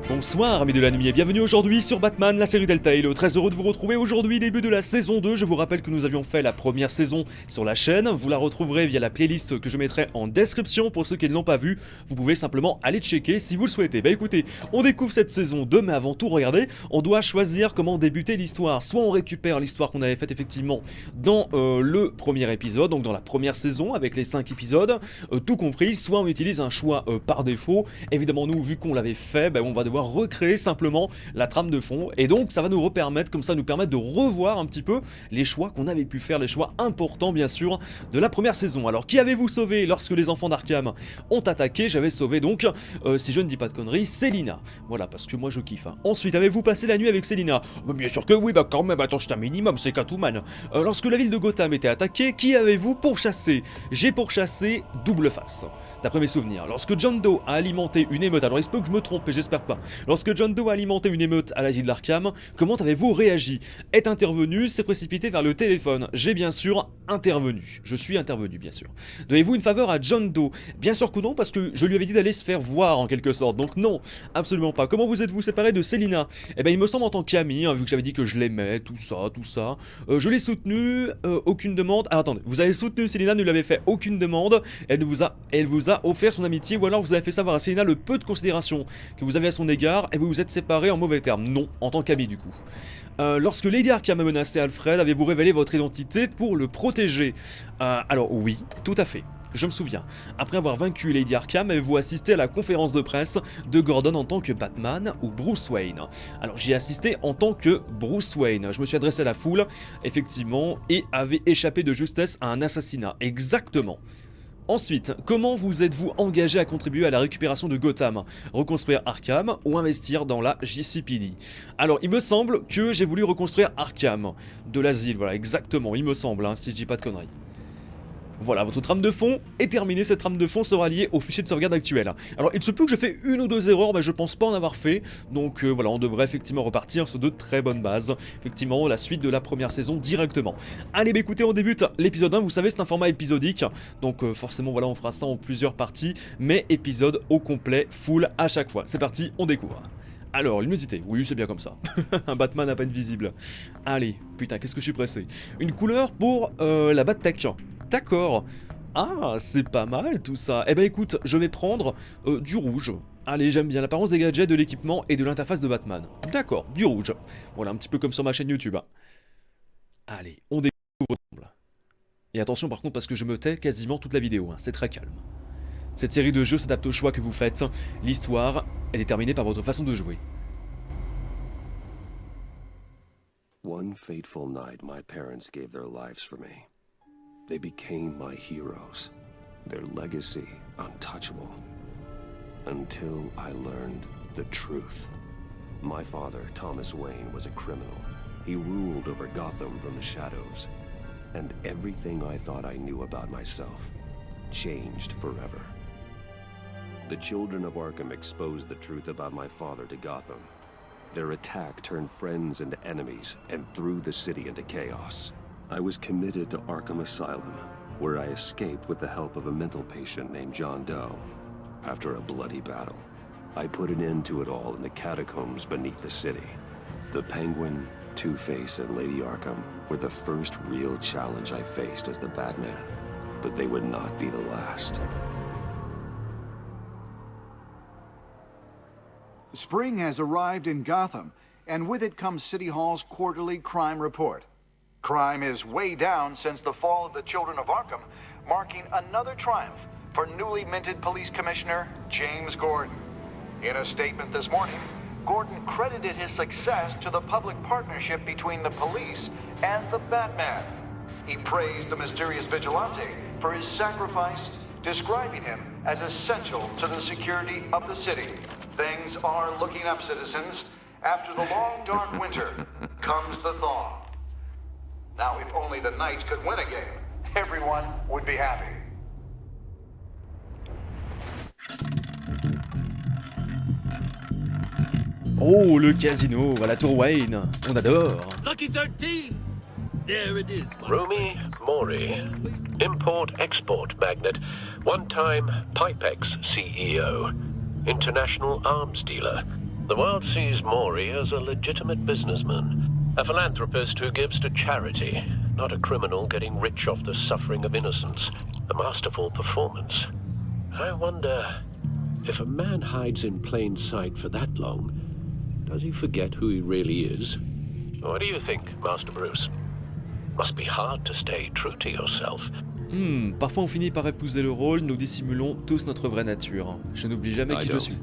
Bonsoir amis de la nuit et bienvenue aujourd'hui sur Batman, la série Telltale. Très heureux de vous retrouver aujourd'hui, début de la saison 2. Je vous rappelle que nous avions fait la première saison sur la chaîne. Vous la retrouverez via la playlist que je mettrai en description pour ceux qui ne l'ont pas vue. Vous pouvez simplement aller checker si vous le souhaitez. Bah écoutez, on découvre cette saison 2, mais avant tout, regardez, on doit choisir comment débuter l'histoire. Soit on récupère l'histoire qu'on avait faite effectivement dans le premier épisode, donc dans la première saison avec les 5 épisodes, tout compris, soit on utilise un choix par défaut. Évidemment nous, vu qu'on l'avait fait, bah, on va devoir recréer simplement la trame de fond, et donc ça va nous permettre de revoir un petit peu les choix qu'on avait pu faire, les choix importants bien sûr de la première saison. Alors qui avez-vous sauvé lorsque les enfants d'Arkham ont attaqué? J'avais sauvé donc, si je ne dis pas de conneries, Selina. Voilà, parce que moi je kiffe. Ensuite, avez-vous passé la nuit avec Selina? Bien sûr que oui, bah quand même, attends, c'est un minimum, c'est Catwoman. Lorsque la ville de Gotham était attaquée, qui avez-vous pourchassé? J'ai pourchassé Double Face, d'après mes souvenirs. Lorsque John Doe a alimenté une émeute, alors il se peut que je me trompe et j'espère pas. Lorsque John Doe a alimenté une émeute à l'asile d'Arkham, comment avez-vous réagi? Est intervenu, s'est précipité vers le téléphone. J'ai bien sûr intervenu. Je suis intervenu, bien sûr. Donnez-vous une faveur à John Doe? Bien sûr que non, parce que je lui avais dit d'aller se faire voir en quelque sorte. Donc non, absolument pas. Comment vous êtes-vous séparé de Selina? Eh ben il me semble en tant qu'ami, hein, vu que j'avais dit que je l'aimais, tout ça. Je l'ai soutenu, aucune demande. Ah attendez, vous avez soutenu Selina, ne lui avez fait aucune demande. Elle vous a offert son amitié, ou alors vous avez fait savoir à Selina le peu de considération que vous avez à son égard et vous vous êtes séparés en mauvais termes. Non, en tant qu'ami du coup. Lorsque Lady Arkham a menacé Alfred, avez-vous révélé votre identité pour le protéger? Alors oui, tout à fait. Je me souviens. Après avoir vaincu Lady Arkham, avez-vous assisté à la conférence de presse de Gordon en tant que Batman ou Bruce Wayne? Alors j'y ai assisté en tant que Bruce Wayne. Je me suis adressé à la foule, effectivement, et avait échappé de justesse à un assassinat. Exactement. Ensuite, comment vous êtes-vous engagé à contribuer à la récupération de Gotham? Reconstruire Arkham ou investir dans la JCPD? Alors, il me semble que j'ai voulu reconstruire Arkham, de l'asile, voilà, exactement, il me semble, hein, si je dis pas de conneries. Voilà, votre trame de fond est terminée, cette trame de fond sera liée au fichier de sauvegarde actuel. Alors il se peut que j'ai fait une ou deux erreurs, mais je pense pas en avoir fait, donc voilà, on devrait effectivement repartir sur de très bonnes bases, effectivement la suite de la première saison directement. Allez, bah écoutez, on débute l'épisode 1, vous savez c'est un format épisodique, donc forcément voilà, on fera ça en plusieurs parties, mais épisode au complet, full à chaque fois. C'est parti, on découvre. Alors, luminosité, oui c'est bien comme ça. Un Batman à peine visible. Allez, putain, qu'est-ce que je suis pressé. Une couleur pour la Bat-Tech. D'accord. Ah, c'est pas mal tout ça. Eh ben écoute, je vais prendre du rouge. Allez, j'aime bien l'apparence des gadgets, de l'équipement et de l'interface de Batman. D'accord, du rouge. Voilà, un petit peu comme sur ma chaîne YouTube. Allez, on découvre. Et attention par contre, parce que je me tais quasiment toute la vidéo, hein. C'est très calme. Cette série de jeux s'adapte aux choix que vous faites. L'histoire est déterminée par votre façon de jouer. One fateful night, my parents gave their lives for me. They became my heroes, their legacy untouchable. Until I learned the truth. My father, Thomas Wayne, was a criminal. He ruled over Gotham from the shadows. And everything I thought I knew about myself changed forever. The children of Arkham exposed the truth about my father to Gotham. Their attack turned friends into enemies and threw the city into chaos. I was committed to Arkham Asylum, where I escaped with the help of a mental patient named John Doe. After a bloody battle, I put an end to it all in the catacombs beneath the city. The Penguin, Two-Face, and Lady Arkham were the first real challenge I faced as the Batman, but they would not be the last. Spring has arrived in Gotham, and with it comes City Hall's quarterly crime report. Crime is way down since the fall of the Children of Arkham, marking another triumph for newly minted Police Commissioner James Gordon. In a statement this morning, Gordon credited his success to the public partnership between the police and the Batman. He praised the mysterious vigilante for his sacrifice, describing him as essential to the security of the city. Things are looking up, citizens. After the long, dark winter comes the thaw. Now, if only the Knights could win a game, everyone would be happy. Oh, le casino, à la Tour Wayne, on adore. Lucky 13! There it is. Rumi Mori, import-export magnate, one-time Pipex CEO, international arms dealer. The world sees Maury as a legitimate businessman, a philanthropist who gives to charity, not a criminal getting rich off the suffering of innocence. A masterful performance. I wonder, if a man hides in plain sight for that long, does he forget who he really is? What do you think, Master Bruce? Must be hard to stay true to yourself. Parfois on finit par épouser le rôle, nous dissimulons tous notre vraie nature. Je n'oublie jamais qui je suis.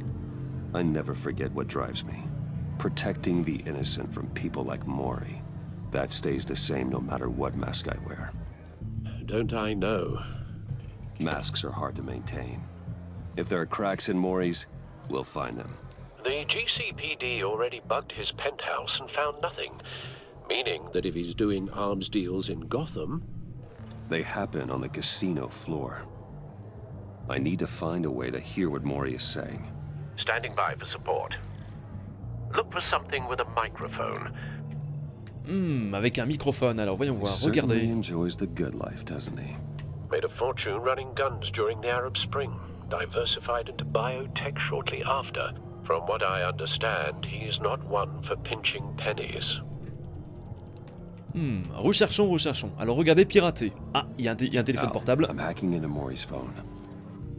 I never forget what drives me. Protecting the innocent from people like Maury. That stays the same no matter what mask I wear. Don't I know? Masks are hard to maintain. If there are cracks in Maury's, we'll find them. The GCPD already bugged his penthouse and found nothing, meaning that if he's doing arms deals in Gotham... They happen on the casino floor. I need to find a way to hear what Maury is saying. Standing by for support. Look for something with a microphone. Avec un microphone, alors voyons voir, Certainly regardez. enjoys the good life, doesn't he? Made a fortune running guns during the Arab Spring. Diversified into biotech shortly after. From what I understand, he's not one for pinching pennies. Recherchons. Alors regardez, pirater. Ah, il y a un téléphone portable. I'm hacking into Maury's phone.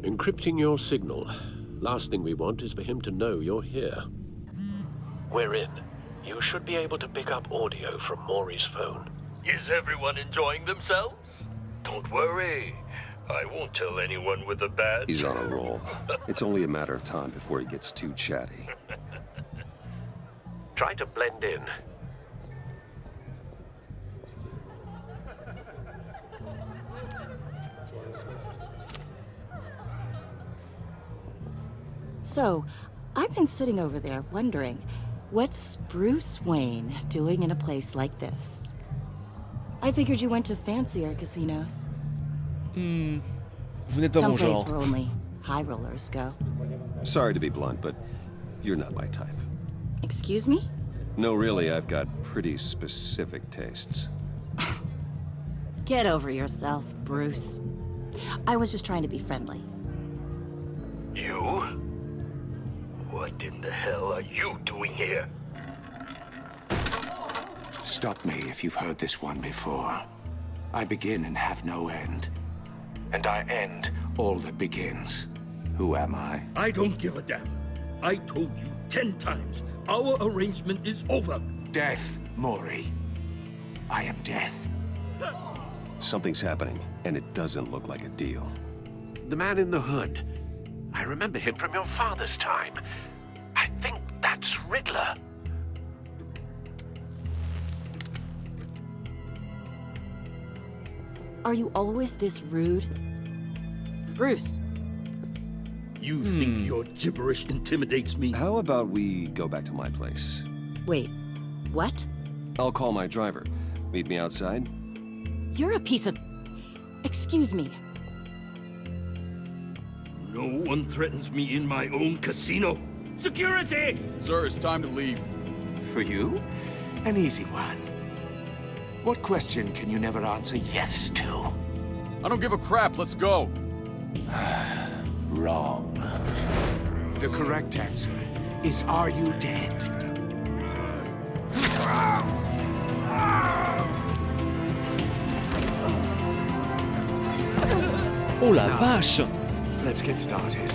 Encrypting your signal. Last thing we want is for him to know you're here. We're in. You should be able to pick up audio from Maury's phone. Is everyone enjoying themselves? Don't worry. I won't tell anyone with a badge. He's on a roll. It's only a matter of time before he gets too chatty. Try to blend in. So, I've been sitting over there wondering, what's Bruce Wayne doing in a place like this? I figured you went to fancier casinos. Vous n'êtes pas mon Someplace genre. where only high rollers go. Sorry to be blunt, but you're not my type. Excuse me? No, really, I've got pretty specific tastes. Get over yourself, Bruce. I was just trying to be friendly. You? What in the hell are you doing here? Stop me if you've heard this one before. I begin and have no end. And I end all that begins. Who am I? I don't give a damn. I told you 10 times. Our arrangement is over. Death, Maury. I am death. Something's happening, and it doesn't look like a deal. The man in the hood. I remember him from your father's time. I think that's Riddler. Are you always this rude? Bruce. You think your gibberish intimidates me? How about we go back to my place? Wait, what? I'll call my driver. Meet me outside? You're a piece of... Excuse me. No one threatens me in my own casino. Security! Sir, it's time to leave. For you? An easy one. What question can you never answer yes to? I don't give a crap, let's go. Wrong. The correct answer is, are you dead? Oh la vache! Let's get started.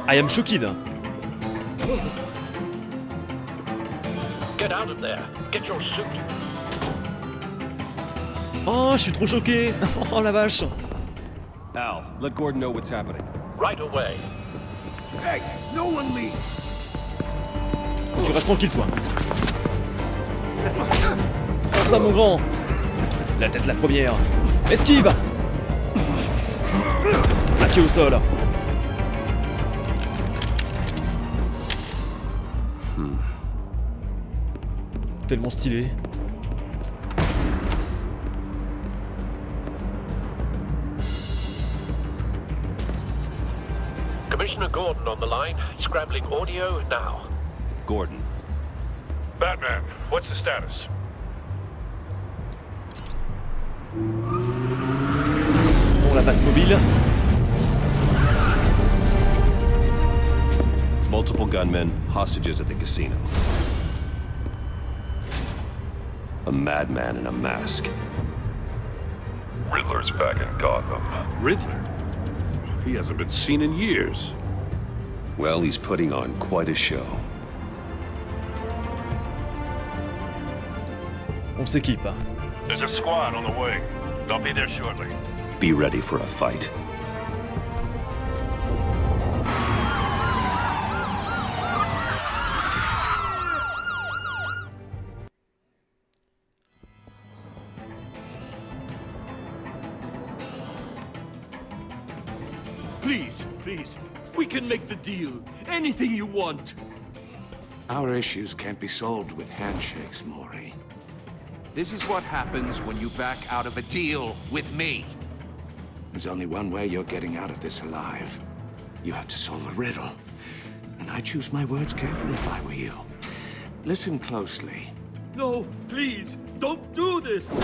I am shocked. Get out of there. Get your suit. Oh, je suis trop choqué! Oh la vache! Al, let Gordon know what's happening. Right away. Hey, no one leaves. Tu restes tranquille, toi. Faire ça, mon grand! La tête la première. Esquive! Plaqué au sol. Tellement stylé. Commissioner Gordon on the line. Scrambling audio now. Gordon. Batman, what's the status? Ils sont la Batmobile. gunmen, hostages at the casino. A madman in a mask. Riddler's back in Gotham. Riddler? He hasn't been seen in years. Well, he's putting on quite a show. On s'équipe. Hein. There's a squad on the way. They'll be there shortly. Be ready for a fight. Please, please. We can make the deal. Anything you want. Our issues can't be solved with handshakes, Maury. This is what happens when you back out of a deal with me. There's only one way you're getting out of this alive. You have to solve a riddle. And I choose my words carefully if I were you. Listen closely. No, please, don't do this.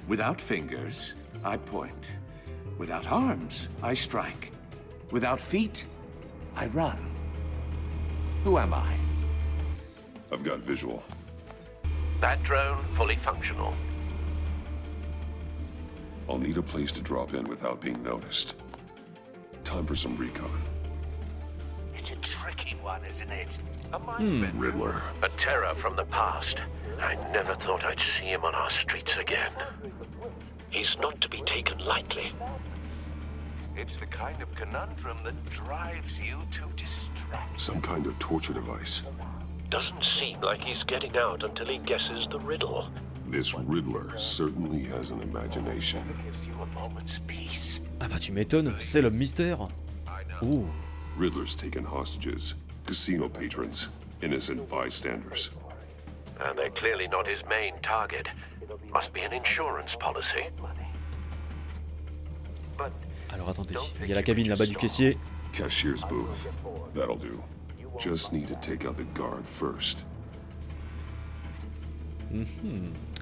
Without fingers, I point. Without arms, I strike. Without feet, I run. Who am I? I've got visual. That drone fully functional. I'll need a place to drop in without being noticed. Time for some recon. It's a tricky one, isn't it? Riddler. A terror from the past. I never thought I'd see him on our streets again. He's not to be taken lightly. It's the kind of conundrum that drives you to distract. Some kind of torture device. Doesn't seem like he's getting out until he guesses the riddle. This Riddler certainly has an imagination. Gives you a moment's peace. Ah bah tu m'étonnes, c'est l'homme mystère. Oh. Riddler's taken hostages, casino patrons, innocent bystanders. And they're clearly not his main target. Must be an insurance policy. But Alors attendez, il y a la cabine là-bas du caissier. Cashier's booth. That'll do. Just need to take out the guard first.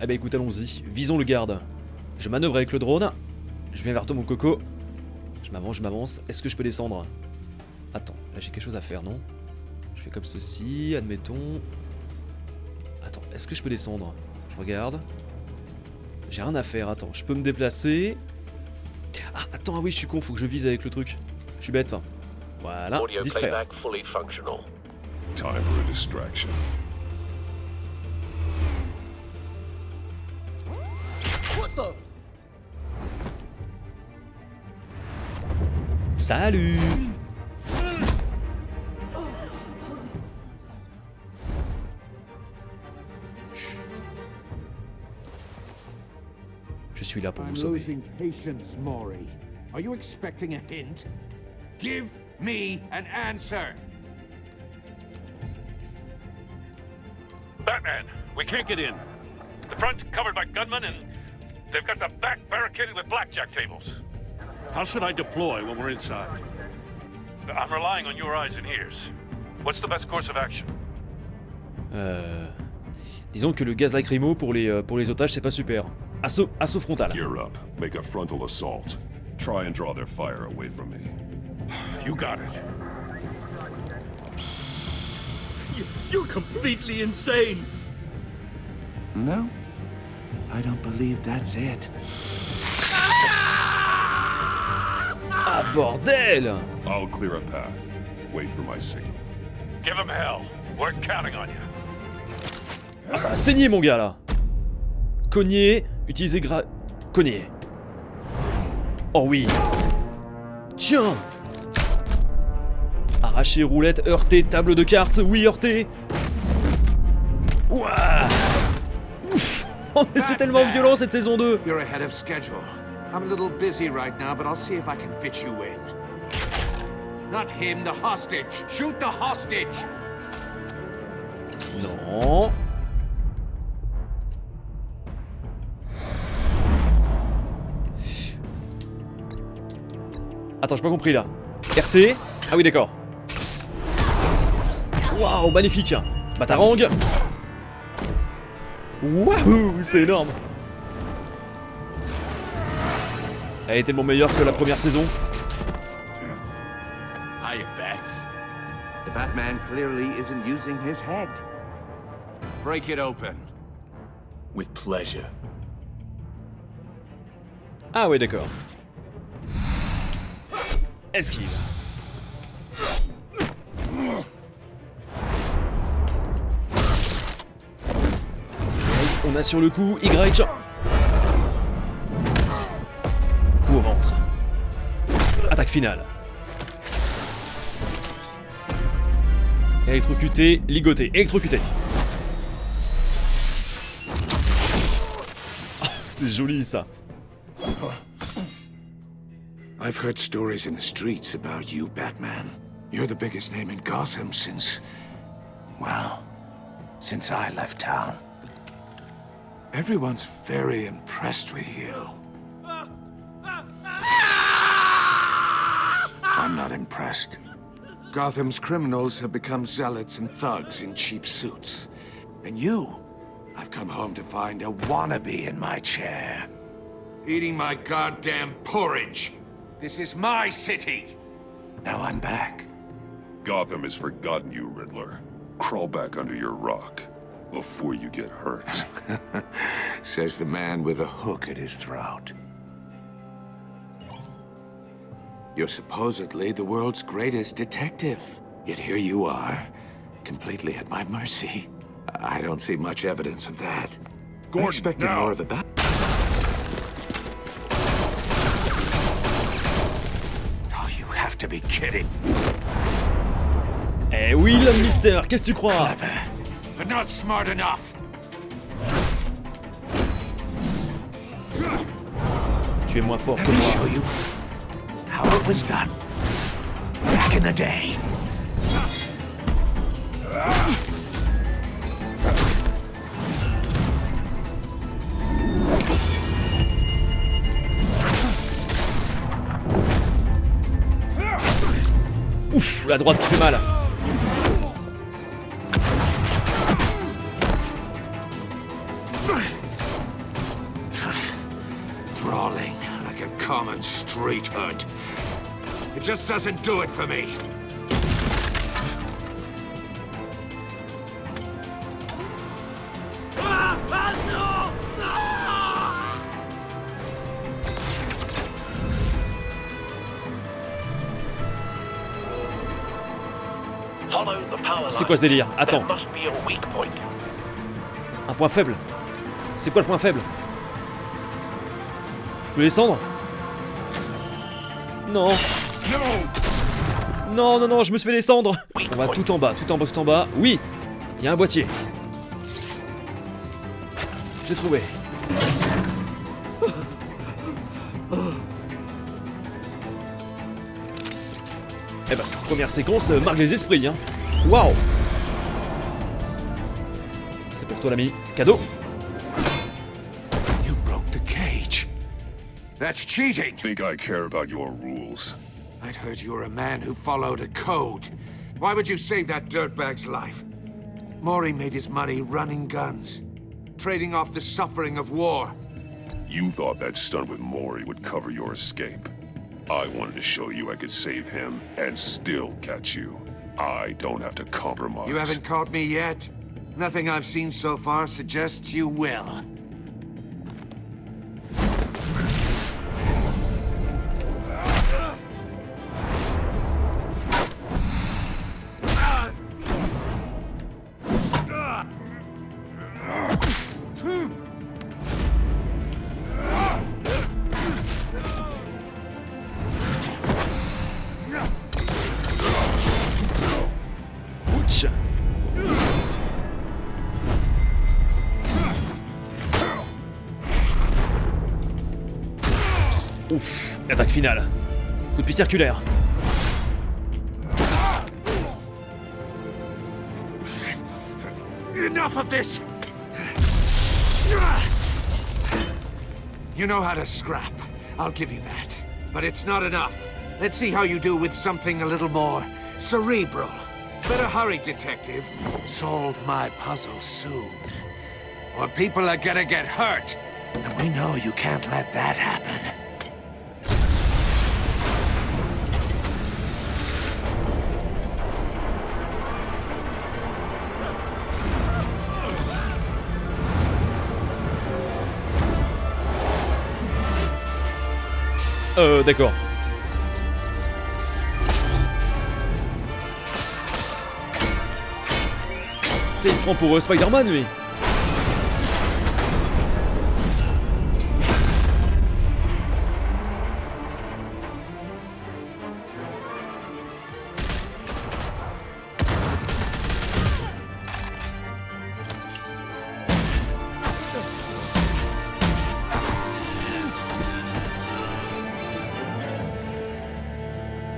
Eh bah écoute, allons-y. Visons le garde. Je manœuvre avec le drone. Je viens vers toi mon coco. Je m'avance. Est-ce que je peux descendre? Attends, là j'ai quelque chose à faire, non? Je fais comme ceci, admettons. Attends, est-ce que je peux descendre? Je regarde. J'ai rien à faire, attends, je peux me déplacer. Ah, attends, ah oui, je suis con, faut que je vise avec le truc. Je suis bête. Voilà, audio distraire. playback fully functional. Time for a distraction. Salut! Chut. Je suis là pour vous sauver. losing patience, Maury. Are you expecting a hint? Give me an answer. Batman, we can't get in. The front's covered by gunmen and they've got the back barricaded with blackjack tables. How should I deploy when we're inside? I'm relying on your eyes and ears. What's the best course of action? Disons que le gaz lacrymo pour les otages c'est pas super. Assaut frontal. Gear up. Make a frontal assault. Try and draw their fire away from me. You got it. You're completely insane. No, I don't believe that's it. Ah bordel! I'll clear a path. Wait for my signal. Give him hell. We're counting on you. Ah ça va saigner mon gars là! Cogner, utiliser cogner. Oh oui! Tiens! Arracher roulette, heurter, table de cartes, oui heurter! Ouah! Ouf! Oh mais c'est tellement violent cette saison 2! You're ahead of schedule. I'm a little busy right now, but I'll see if I can fit you in. Not him, the hostage. Shoot the hostage! Non. Attends, j'ai pas compris là. RT. Ah oui, d'accord. Waouh, magnifique. Batarang. Waouh, c'est énorme. Elle est tellement meilleure que la première saison. Hiya, Bats. Batman clearly isn't using his head. Break it open. With pleasure. Ah ouais, d'accord. Esquive. On a sur le coup Y. Coup au ventre. Attaque finale. Électrocuté, ligoté, électrocuté. Oh, c'est joli ça. I've heard stories in the streets about you, Batman. You're the biggest name in Gotham since I left town. Everyone's very impressed with you. I'm not impressed. Gotham's criminals have become zealots and thugs in cheap suits. And you, I've come home to find a wannabe in my chair. Eating my goddamn porridge. This is my city. Now I'm back. Gotham has forgotten you, Riddler. Crawl back under your rock before you get hurt. Says the man with a hook at his throat. You're supposedly the world's greatest detective. Yet here you are, completely at my mercy. I don't see much evidence of that. Gordon, I expected now. more of the Oh, you have to be kidding. Eh oui, l'homme mystère, qu'est-ce que tu crois? Clever, but not smart enough. Tu es moins fort Let que me moi. show you how it was done back in the day. Ouf, la droite qui fait mal. Brawling like a common street hood. It just doesn't do it for me. Follow the power C'est quoi ce délire? line. Attends. There must be a weak point. Un point faible. C'est quoi le point faible? Je peux descendre? Non. Non, non, non, je me suis fait descendre. On va tout en bas, tout en bas, tout en bas. Oui, il y a un boîtier. J'ai trouvé. Eh ben, cette première séquence marque les esprits, hein. Waouh! C'est pour toi, l'ami. Cadeau. You broke the cage. That's cheating. Think I care about your rules? I'd heard you were a man who followed a code. Why would you save that dirtbag's life? Maury made his money running guns, trading off the suffering of war. You thought that stunt with Maury would cover your escape. I wanted to show you I could save him and still catch you. I don't have to compromise. You haven't caught me yet. Nothing I've seen so far suggests you will. Ouch. Ouf, l'attaque finale. Coup de pied circulaire. Enough of this! You know how to scrap. I'll give you that. But it's not enough. Let's see how you do with something a little more cerebral. Better hurry, detective. Solve my puzzle soon. Or people are gonna get hurt. And we know you can't let that happen. D'accord. Putain, il se prend pour Spider-Man, lui.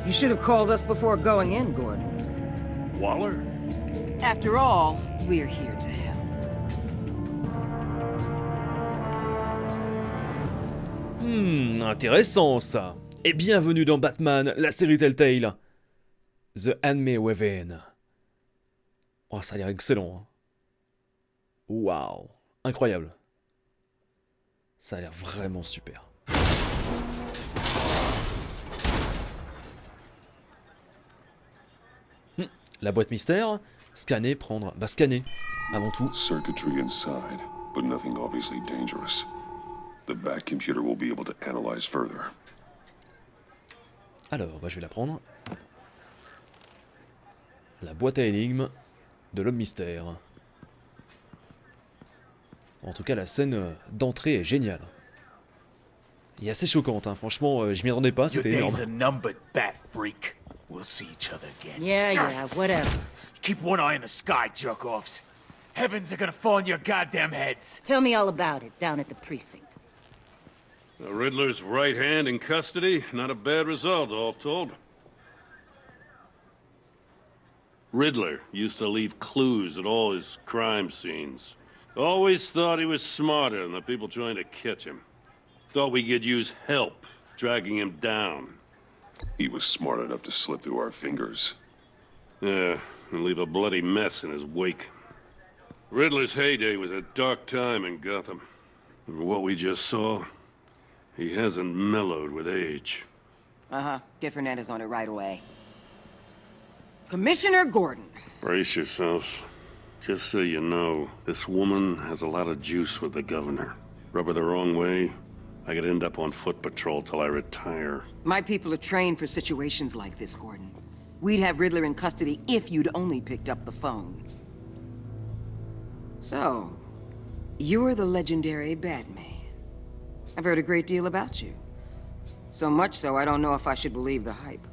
You should have called us before going in, Gordon. Waller? After all, we're here to help. Intéressant ça. Et bienvenue dans Batman, la série Telltale. The Enemy Within. Oh, ça a l'air excellent. Hein. Waouh. Incroyable. Ça a l'air vraiment super. La boîte mystère. Scanner, prendre... Bah scanner, avant tout. Circuitry inside, but nothing obviously dangerous. The back computer will be able to analyze further. Alors, bah je vais la prendre. La boîte à énigmes de l'homme mystère. En tout cas, la scène d'entrée est géniale. Et assez choquante, hein. Franchement, je m'y attendais pas, c'était énorme. We'll see each other again. Yeah, whatever. Keep one eye in the sky, jerk-offs. Heavens are gonna fall on your goddamn heads. Tell me all about it down at the precinct. The Riddler's right hand in custody. Not a bad result, all told. Riddler used to leave clues at all his crime scenes. Always thought he was smarter than the people trying to catch him. Thought we could use help dragging him down. He was smart enough to slip through our fingers. Yeah, and leave a bloody mess in his wake. Riddler's heyday was a dark time in Gotham. And what we just saw, he hasn't mellowed with age. Uh-huh. Get Fernandez on it right away. Commissioner Gordon. Brace yourselves. Just so you know, this woman has a lot of juice with the governor. Rub her the wrong way, I could end up on foot patrol till I retire. My people are trained for situations like this, Gordon. We'd have Riddler in custody if you'd only picked up the phone. So, you're the legendary Batman. I've heard a great deal about you. So much so, I don't know if I should believe the hype.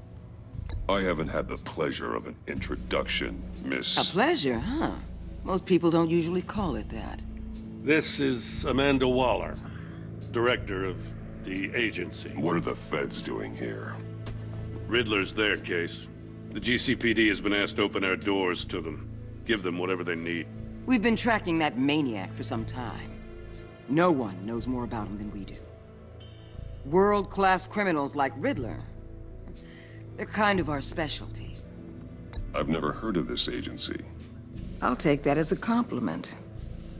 I haven't had the pleasure of an introduction, Miss... A pleasure, huh? Most people don't usually call it that. This is Amanda Waller, director of the agency. What are the feds doing here? Riddler's their case. The GCPD has been asked to open our doors to them. Give them whatever they need. We've been tracking that maniac for some time. No one knows more about him than we do. World-class criminals like Riddler. They're kind of our specialty. I've never heard of this agency. I'll take that as a compliment.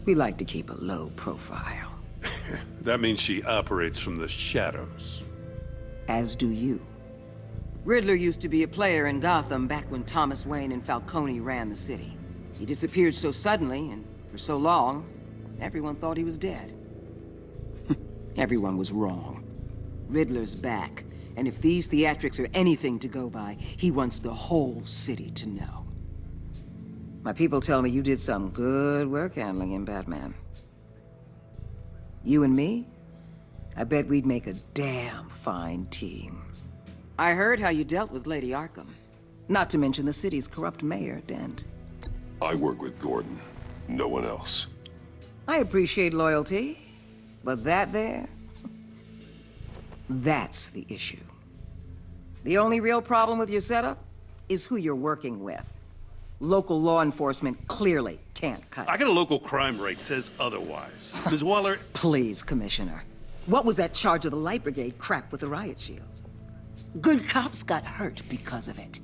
We like to keep a low profile. That means she operates from the shadows. As do you. Riddler used to be a player in Gotham back when Thomas Wayne and Falcone ran the city. He disappeared so suddenly and for so long, everyone thought he was dead. Everyone was wrong. Riddler's back, and if these theatrics are anything to go by, he wants the whole city to know. My people tell me you did some good work handling him, Batman. You and me? I bet we'd make a damn fine team. I heard how you dealt with Lady Arkham. Not to mention the city's corrupt mayor, Dent. I work with Gordon. No one else. I appreciate loyalty, but that there... that's the issue. The only real problem with your setup is who you're working with. Local law enforcement clearly can't cut it. I got a local crime rate says otherwise. Ms. Waller... Please, Commissioner. What was that charge of the Light Brigade crap with the riot shields? Good cops got hurt because of it.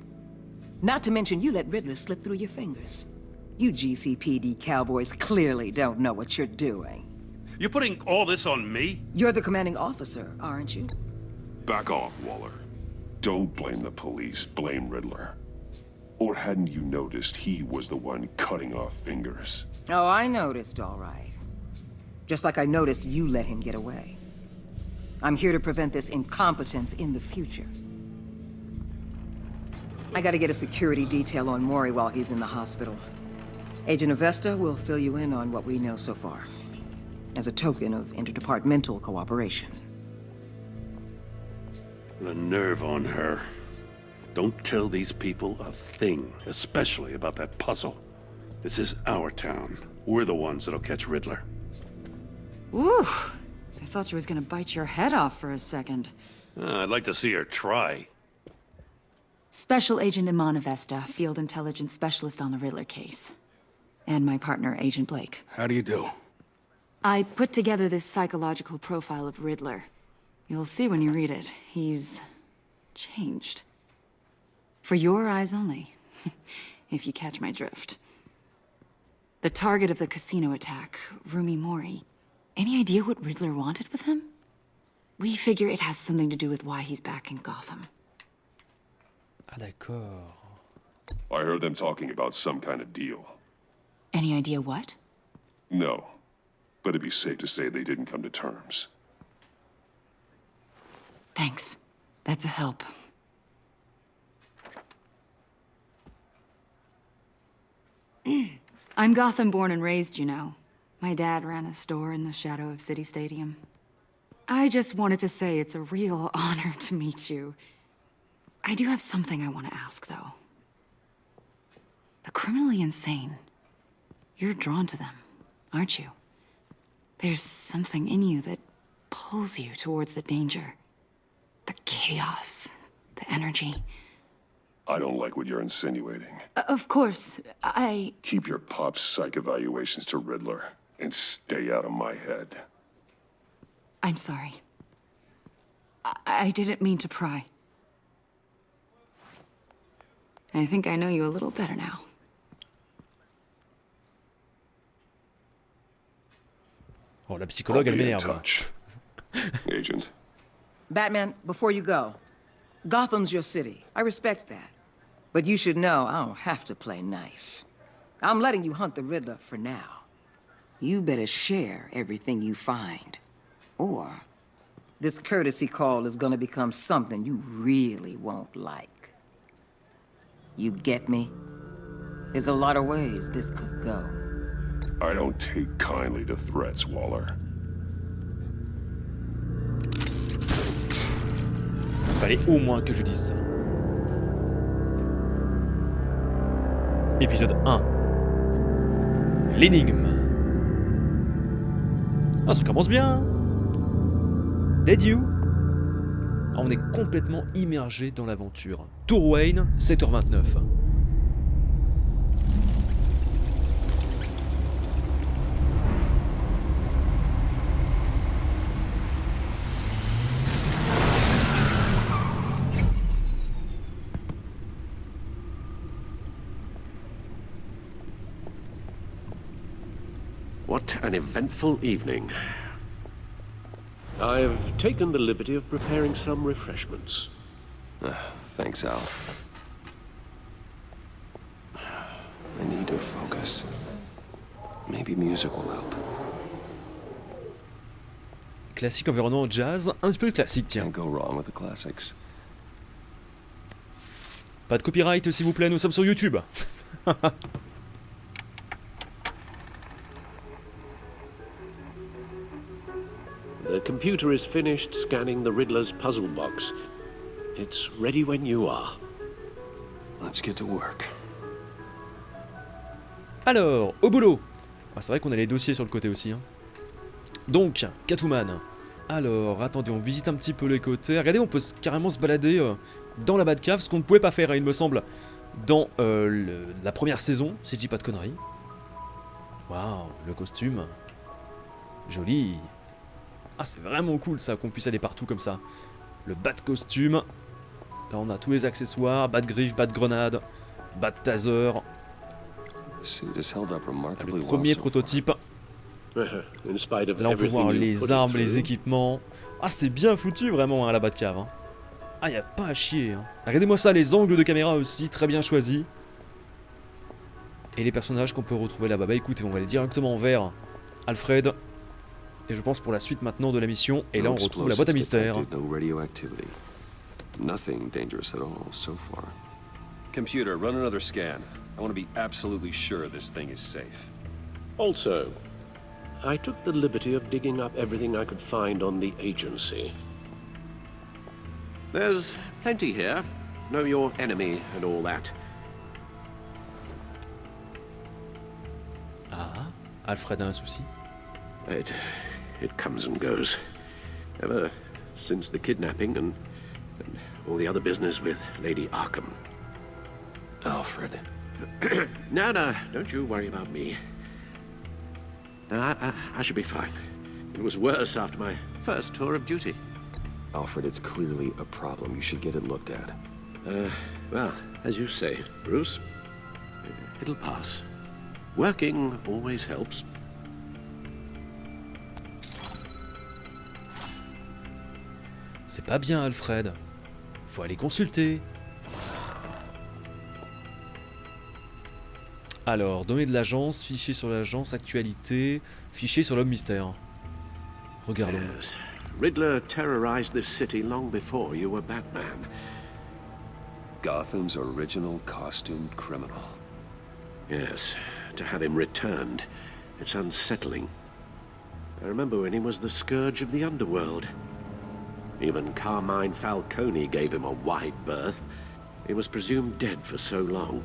Not to mention you let Riddler slip through your fingers. You GCPD cowboys clearly don't know what you're doing. You're putting all this on me? You're the commanding officer, aren't you? Back off, Waller. Don't blame the police, blame Riddler. Or hadn't you noticed he was the one cutting off fingers? Oh, I noticed, all right. Just like I noticed you let him get away. I'm here to prevent this incompetence in the future. I gotta get a security detail on Maury while he's in the hospital. Agent Avesta will fill you in on what we know so far, as a token of interdepartmental cooperation. The nerve on her. Don't tell these people a thing, especially about that puzzle. This is our town. We're the ones that'll catch Riddler. Ooh, I thought she was gonna bite your head off for a second. I'd like to see her try. Special Agent Iman Avesta, Field Intelligence Specialist on the Riddler case. And my partner, Agent Blake. How do you do? I put together this psychological profile of Riddler. You'll see when you read it. He's changed. For your eyes only, if you catch my drift. The target of the casino attack, Rumi Mori. Any idea what Riddler wanted with him? We figure it has something to do with why he's back in Gotham. Ah d'accord. I heard them talking about some kind of deal. Any idea what? No, but it'd be safe to say they didn't come to terms. Thanks. That's a help. I'm Gotham born and raised, you know. My dad ran a store in the shadow of City Stadium. I just wanted to say it's a real honor to meet you. I do have something I want to ask, though. The criminally insane. You're drawn to them, aren't you? There's something in you that pulls you towards the danger. The chaos, the energy. I don't like what you're insinuating. Of course, I... Keep your pop's psych evaluations to Riddler, and stay out of my head. I'm sorry. I didn't mean to pry. I think I know you a little better now. Oh, la psychologue, elle m'énerve. Agent. Batman, before you go, Gotham's your city. I respect that. But you should know I don't have to play nice. I'm letting you hunt the Riddler for now. You better share everything you find. Or this courtesy call is gonna become something you really won't like. You get me? There's a lot of ways this could go. I don't take kindly to threats, Waller. Fallait au moins que je dise ça. Épisode 1. L'énigme. Ah, ça commence bien. Dead You. Ah, on est complètement immergé dans l'aventure. Tour Wayne, 7h29. What an eventful evening. I've taken the liberty of preparing some refreshments. Thanks, Al. I need to focus. Maybe music will help. Classique environnement jazz, un petit peu de classique, tiens. Can't go wrong with the classics. Pas de copyright, s'il vous plaît, nous sommes sur YouTube. The computer is finished scanning the Riddler's puzzle box. It's ready when you are. Let's get to work. Alors, au boulot. Ah, c'est vrai qu'on a les dossiers sur le côté aussi. Hein. Donc, Catwoman. Alors, attendez, on visite un petit peu les côtés. Regardez, on peut carrément se balader dans la Batcave, ce qu'on ne pouvait pas faire, il me semble, dans la première saison, si je dis pas de conneries. Waouh, le costume. Joli. Ah, c'est vraiment cool ça, qu'on puisse aller partout comme ça. Le Bat-costume. Là, on a tous les accessoires. Bat-griffe, Bat-grenade, Bat-taser. Le premier prototype. Là, on peut voir les armes, les équipements. Ah, c'est bien foutu vraiment, hein, la Batcave. Hein. Ah, y a pas à chier. Hein. Regardez-moi ça, les angles de caméra aussi, très bien choisis. Et les personnages qu'on peut retrouver là-bas. Bah écoutez, on va aller directement vers Alfred. Et je pense pour la suite maintenant de la mission, et là No on retrouve la boîte à explosives mystère. detected, no radioactivity. Nothing dangerous at all so far. Computer, run another scan. I want to be absolutely sure this thing is safe. Also, I took the liberty of digging up everything I could find on the agency. There's plenty here. Know your enemy and all that. Ah, Alfred a un souci. It comes and goes. Ever since the kidnapping and all the other business with Lady Arkham. Alfred. No, don't you worry about me. No, I should be fine. It was worse after my first tour of duty. Alfred, it's clearly a problem. You should get it looked at. Well, as you say, Bruce, it'll pass. Working always helps. C'est pas bien, Alfred. Faut aller consulter. Alors, données de l'agence, fichier sur l'agence, actualité, fichier sur l'homme mystère. Regardons. Yes. Riddler terrorized this city long before you were Batman. Gotham's original costumed criminal. Yes, to have him returned, it's unsettling. I remember when he was the scourge of the underworld. Even Carmine Falcone gave him a wide berth. He was presumed dead for so long.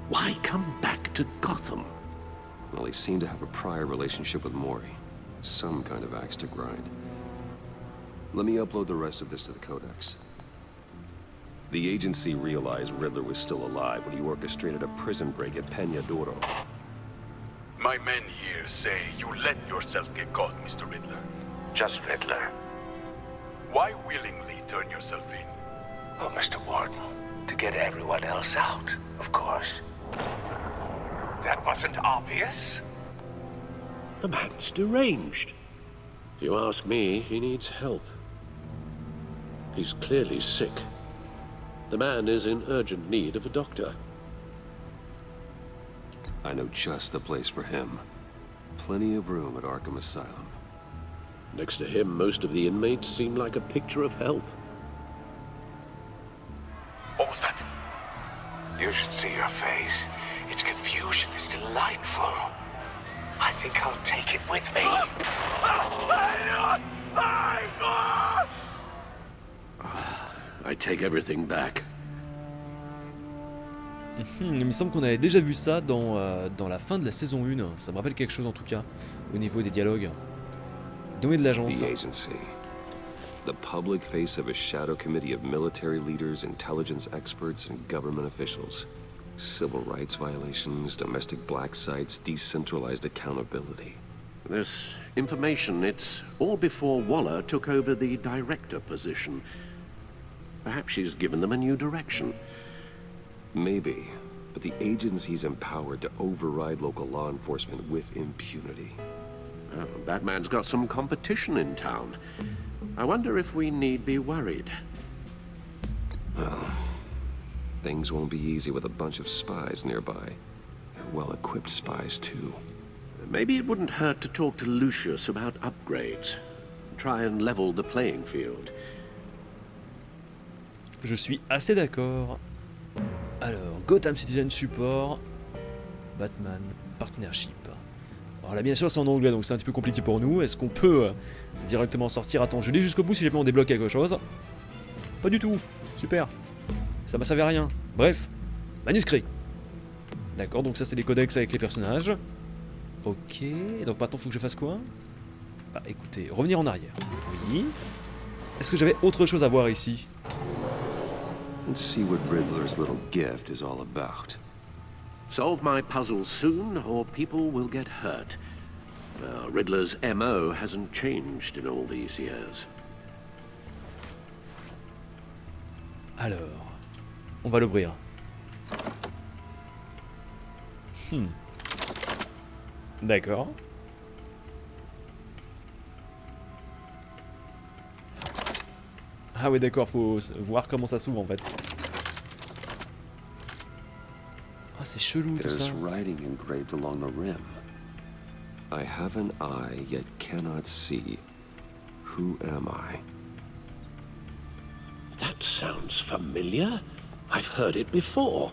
Why come back to Gotham? Well, he seemed to have a prior relationship with Mori. Some kind of axe to grind. Let me upload the rest of this to the Codex. The agency realized Riddler was still alive when he orchestrated a prison break at Peña Duro. My men here say you let yourself get caught, Mr. Riddler. Just Riddler. Why willingly turn yourself in? Oh, Mr. Warden, to get everyone else out, of course. That wasn't obvious? The man's deranged. If you ask me, he needs help. He's clearly sick. The man is in urgent need of a doctor. I know just the place for him. Plenty of room at Arkham Asylum. Next to him, most of the inmates seem like a picture of health. What was that? You should see your face. Its confusion is delightful. I think I'll take it with me. I take everything back. Il me semble qu'on avait déjà vu ça dans la fin de la saison 1. Ça me rappelle quelque chose en tout cas, au niveau des dialogues. Données de l'agence. The agency. The public face of a shadow committee of military leaders, intelligence experts, and government officials. Civil rights violations, domestic black sites, decentralized accountability. This information, it's all before Waller took over the director position. Perhaps she's given them a new direction. Maybe, but the agency's empowered to override local law enforcement with impunity. Batman's got some competition in town. I wonder if we need be worried. Well, things won't be easy with a bunch of spies nearby. They're well-equipped spies, too. Maybe it wouldn't hurt to talk to Lucius about upgrades. Try and level the playing field. Je suis assez d'accord. Alors, Gotham Citizen Support, Batman Partnership. Alors là, bien sûr, c'est en anglais, donc c'est un petit peu compliqué pour nous. Est-ce qu'on peut directement sortir? Attends, je lis jusqu'au bout si jamais on débloque quelque chose. Pas du tout. Super. Ça m'a servi à rien. Bref. Manuscrit. D'accord, donc ça c'est les codex avec les personnages. Ok, donc maintenant faut que je fasse quoi? Bah écoutez, revenir en arrière. Oui. Est-ce que j'avais autre chose à voir ici? Let's see what Riddler's little gift is all about. Solve my puzzle soon, or people will get hurt. Riddler's MO hasn't changed in all these years. Alors, on va l'ouvrir. D'accord. Ah oui d'accord, faut voir comment ça s'ouvre en fait. Ah c'est chelou tout ça. There's writing engraved along the rim. I have an eye, yet cannot see. Who am I? That sounds familiar. I've heard it before.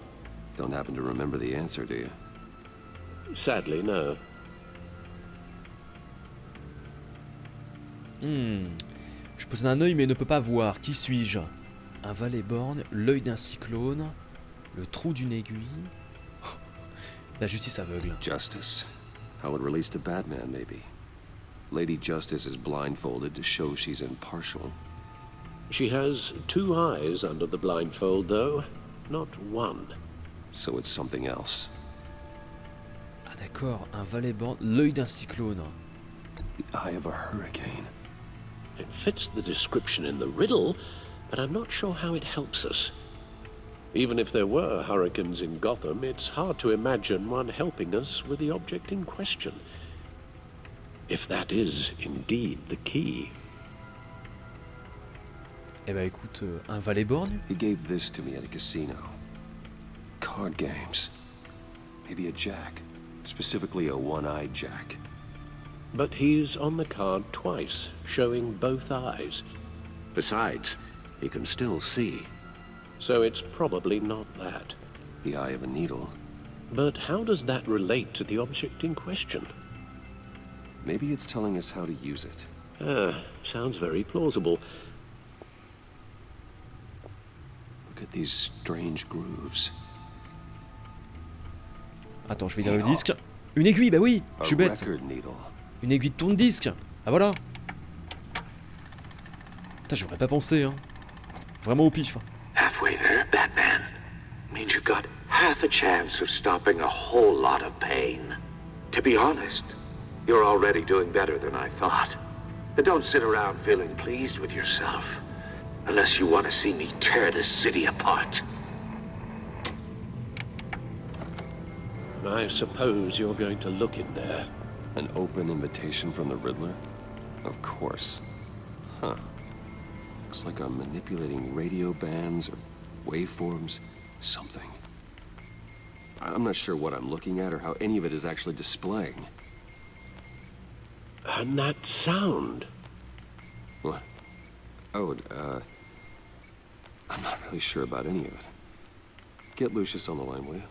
Don't happen to remember the answer, do you? Sadly, no. Je pose un œil mais ne peux pas voir. Qui suis-je? Un valet borgne, l'œil d'un cyclone, le trou d'une aiguille. La justice aveugle. Justice. How it relates to Batman, maybe. Lady Justice is blindfolded to show she's impartial. She has 2 eyes under the blindfold, though. Not 1. So it's something else. Ah d'accord, un valet borgne, l'œil d'un cyclone. The eye of a hurricane. It fits the description in the riddle, but I'm not sure how it helps us. Even if there were hurricanes in Gotham, it's hard to imagine one helping us with the object in question. If that is indeed the key. Eh ben écoute, un valet borgne? He gave this to me at a casino. Card games. Maybe a jack. Specifically a one-eyed jack. But he's on the card twice, showing both eyes. Besides, he can still see. So it's probably not that. The eye of a needle. But how does that relate to the object in question? Maybe it's telling us how to use it. Sounds very plausible. Look at these strange grooves. Attends, je vais lire le disque. Une aiguille, bah oui, je suis bête. Une aiguille de tourne-disque. Ah voilà. Putain, j'aurais pas pensé, hein. Vraiment au pif. Halfway there, Batman. Means you've got half a chance of stopping a whole lot of pain. To be honest, you're already doing better than I thought. But don't sit around feeling pleased with yourself. Unless you want to see me tear this city apart. I suppose you're going to look in there. An open invitation from the Riddler? Of course. Huh. Looks like I'm manipulating radio bands or waveforms, something. I'm not sure what I'm looking at or how any of it is actually displaying. And that sound. What? Oh, I'm not really sure about any of it. Get Lucius on the line, will you?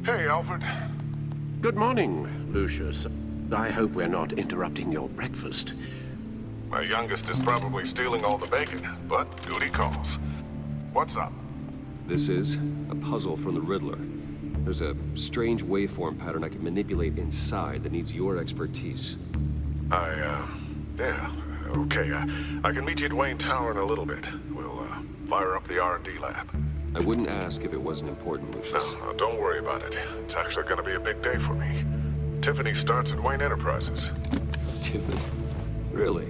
Hey, Alfred. Good morning, Lucius. I hope we're not interrupting your breakfast. My youngest is probably stealing all the bacon, but duty calls. What's up? This is a puzzle from the Riddler. There's a strange waveform pattern I can manipulate inside that needs your expertise. Yeah, okay. I can meet you at Wayne Tower in a little bit. We'll, fire up the R&D lab. I wouldn't ask if it wasn't important, Lucius. No, don't worry about it. It's actually gonna be a big day for me. Tiffany starts at Wayne Enterprises. Tiffany? Really?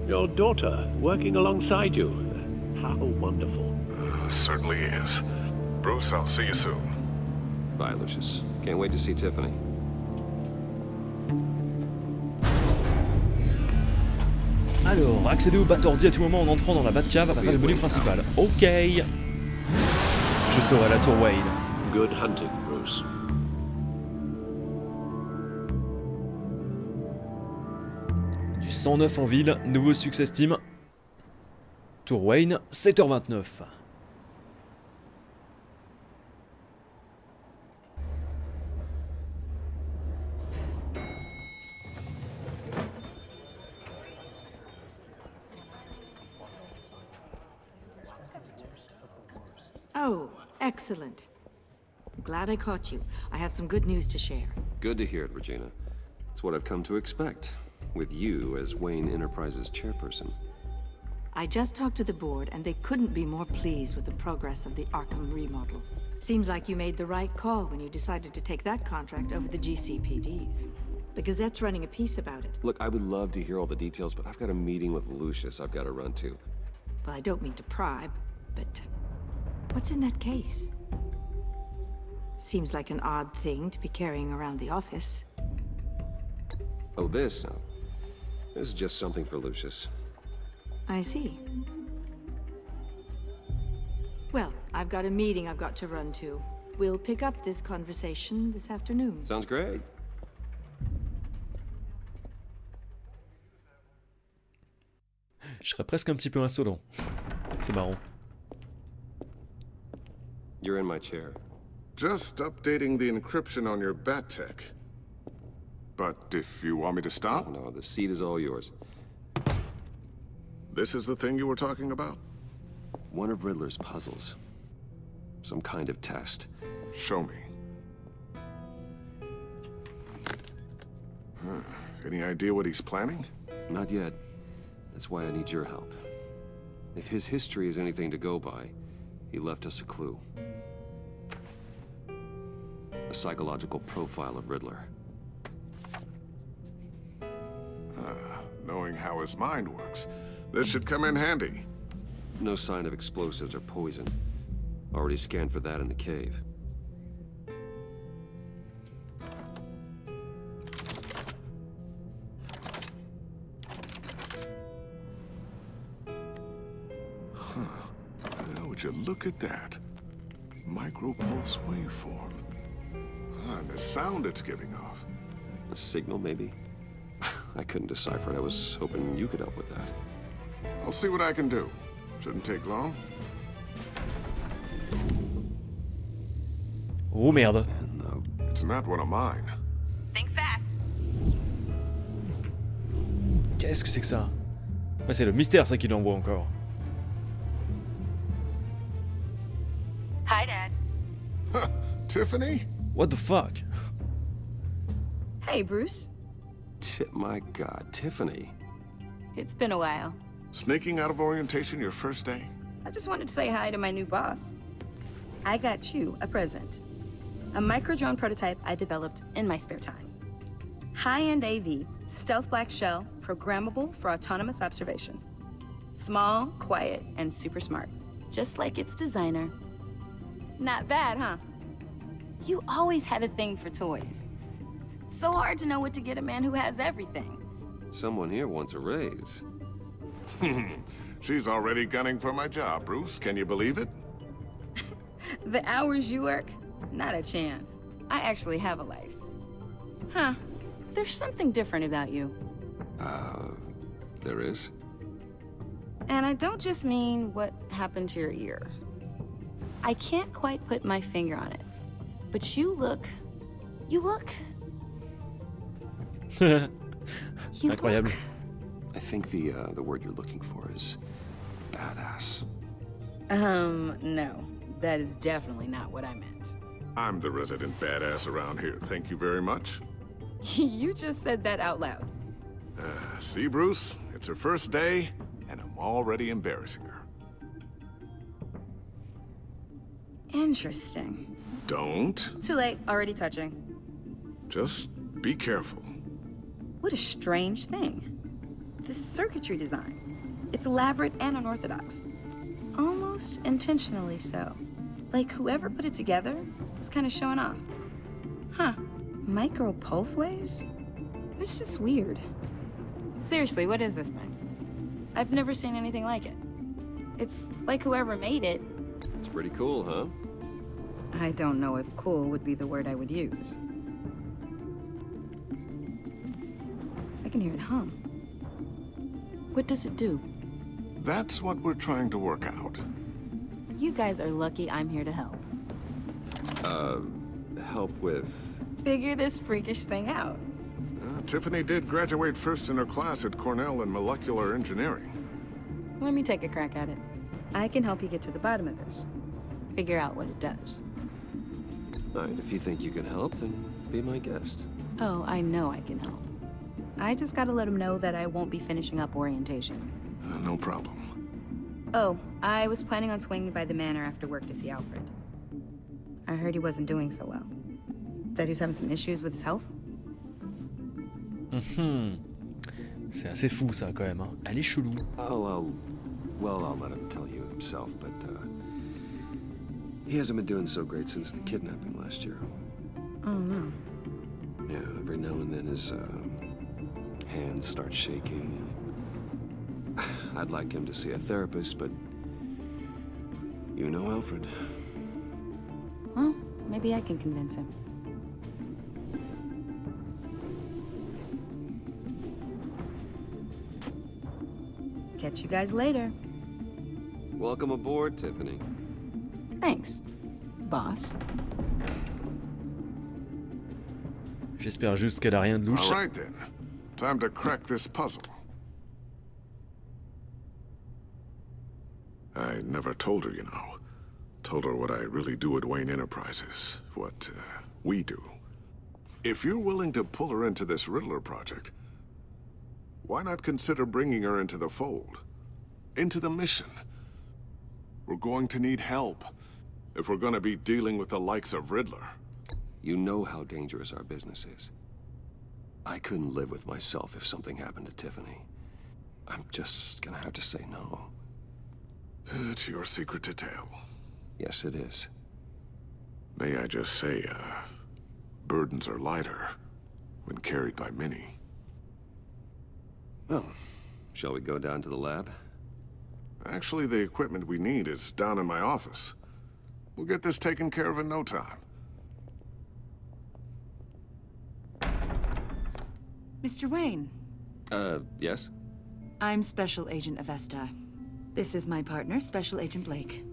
Your daughter, working alongside you. How wonderful. Certainly is. Bruce, I'll see you soon. Bye, Lucius. Can't wait to see Tiffany. Alors, accéder au Bat-Ordi à tout moment en entrant dans la Batcave à partir du menu principal. Ok. Je serai à la tour Wayne. Good hunting, Bruce. Du 109 en ville, nouveau succès Steam. Tour Wayne, 7h29. Oh, excellent. Glad I caught you. I have some good news to share. Good to hear it, Regina. It's what I've come to expect, with you as Wayne Enterprises chairperson. I just talked to the board, and they couldn't be more pleased with the progress of the Arkham remodel. Seems like you made the right call when you decided to take that contract over the GCPD's. The Gazette's running a piece about it. Look, I would love to hear all the details, but I've got a meeting with Lucius I've got to run to. Well, I don't mean to pry, but what's in that case? Seems like an odd thing to be carrying around the office. Oh, this? No. This is just something for Lucius. I see. Well, I I've got a meeting I've got to run to. We'll pick up this conversation this afternoon. Sounds great. Je serais presque un petit peu insolent. C'est marrant. You're in my chair. Just updating the encryption on your bat tech. But if you want me to stop? No, the seat is all yours. This is the thing you were talking about? One of Riddler's puzzles. Some kind of test. Show me. Any idea what he's planning? Not yet. That's why I need your help. If his history is anything to go by, he left us a clue. A psychological profile of Riddler. Knowing how his mind works, this should come in handy. No sign of explosives or poison. Already scanned for that in the cave. Well, would you look at that? Micropulse waveform. And the sound it's giving off. A signal, maybe? I couldn't decipher it. I was hoping you could help with that. I'll see what I can do. Shouldn't take long. Oh merde. It's not one of mine. Think fast. Qu'est-ce que c'est que ça? Ouais, c'est le mystère ça qui l'envoie encore. Hi, Dad. Tiffany? What the fuck? Hey, Bruce. My God, Tiffany. It's been a while. Sneaking out of orientation your first day? I just wanted to say hi to my new boss. I got you a present. A micro-drone prototype I developed in my spare time. High-end AV, stealth black shell, programmable for autonomous observation. Small, quiet, and super smart. Just like its designer. Not bad, huh? You always had a thing for toys. It's so hard to know what to get a man who has everything. Someone here wants a raise. She's already gunning for my job, Bruce. Can you believe it? The hours you work? Not a chance. I actually have a life. Huh. There's something different about you. There is? And I don't just mean what happened to your ear. I can't quite put my finger on it. But you look... Incroyable. I think the word you're looking for is badass. No. That is definitely not what I meant. I'm the resident badass around here. Thank you very much. You just said that out loud. See, Bruce? It's her first day, and I'm already embarrassing her. Interesting. Don't. Too late. Already touching. Just be careful. What a strange thing. This circuitry design. It's elaborate and unorthodox. Almost intentionally so. Like whoever put it together was kind of showing off. Huh. Micro pulse waves? It's just weird. Seriously, what is this thing? I've never seen anything like it. It's like whoever made it. It's pretty cool, huh? I don't know if cool would be the word I would use. I can hear it hum. What does it do? That's what we're trying to work out. You guys are lucky I'm here to help. Help with... Figure this freakish thing out. Tiffany did graduate first in her class at Cornell in molecular engineering. Let me take a crack at it. I can help you get to the bottom of this. Figure out what it does. All right, if you think you can help, then be my guest. Oh, I know I can help. I just gotta let him know that I won't be finishing up orientation. No problem. Oh, I was planning on swinging by the manor after work to see Alfred. I heard he wasn't doing so well. That he was having some issues with his health. C'est assez fou ça quand même. Hein. Elle est chelou. I'll let him tell you himself, but he hasn't been doing so great since the kidnapping last year. Oh no. Yeah, every now and then his hands start shaking. I'd like him to see a therapist, but You know Alfred. Well, maybe I can convince him. Catch you guys later. Welcome aboard, Tiffany. Thanks, boss. J'espère juste qu'elle a rien de louche. All right then. Time to crack this puzzle. I never told her, you know. Told her what I really do at Wayne Enterprises. What we do. If you're willing to pull her into this Riddler project, why not consider bringing her into the fold? Into the mission? We're going to need help if we're going to be dealing with the likes of Riddler. You know how dangerous our business is. I couldn't live with myself if something happened to Tiffany. I'm just gonna have to say no. It's your secret to tell. Yes, it is. May I just say, burdens are lighter when carried by many. Well, shall we go down to the lab? Actually, the equipment we need is down in my office. We'll get this taken care of in no time. Mr. Wayne. Yes? I'm Special Agent Avesta. This is my partner, Special Agent Blake.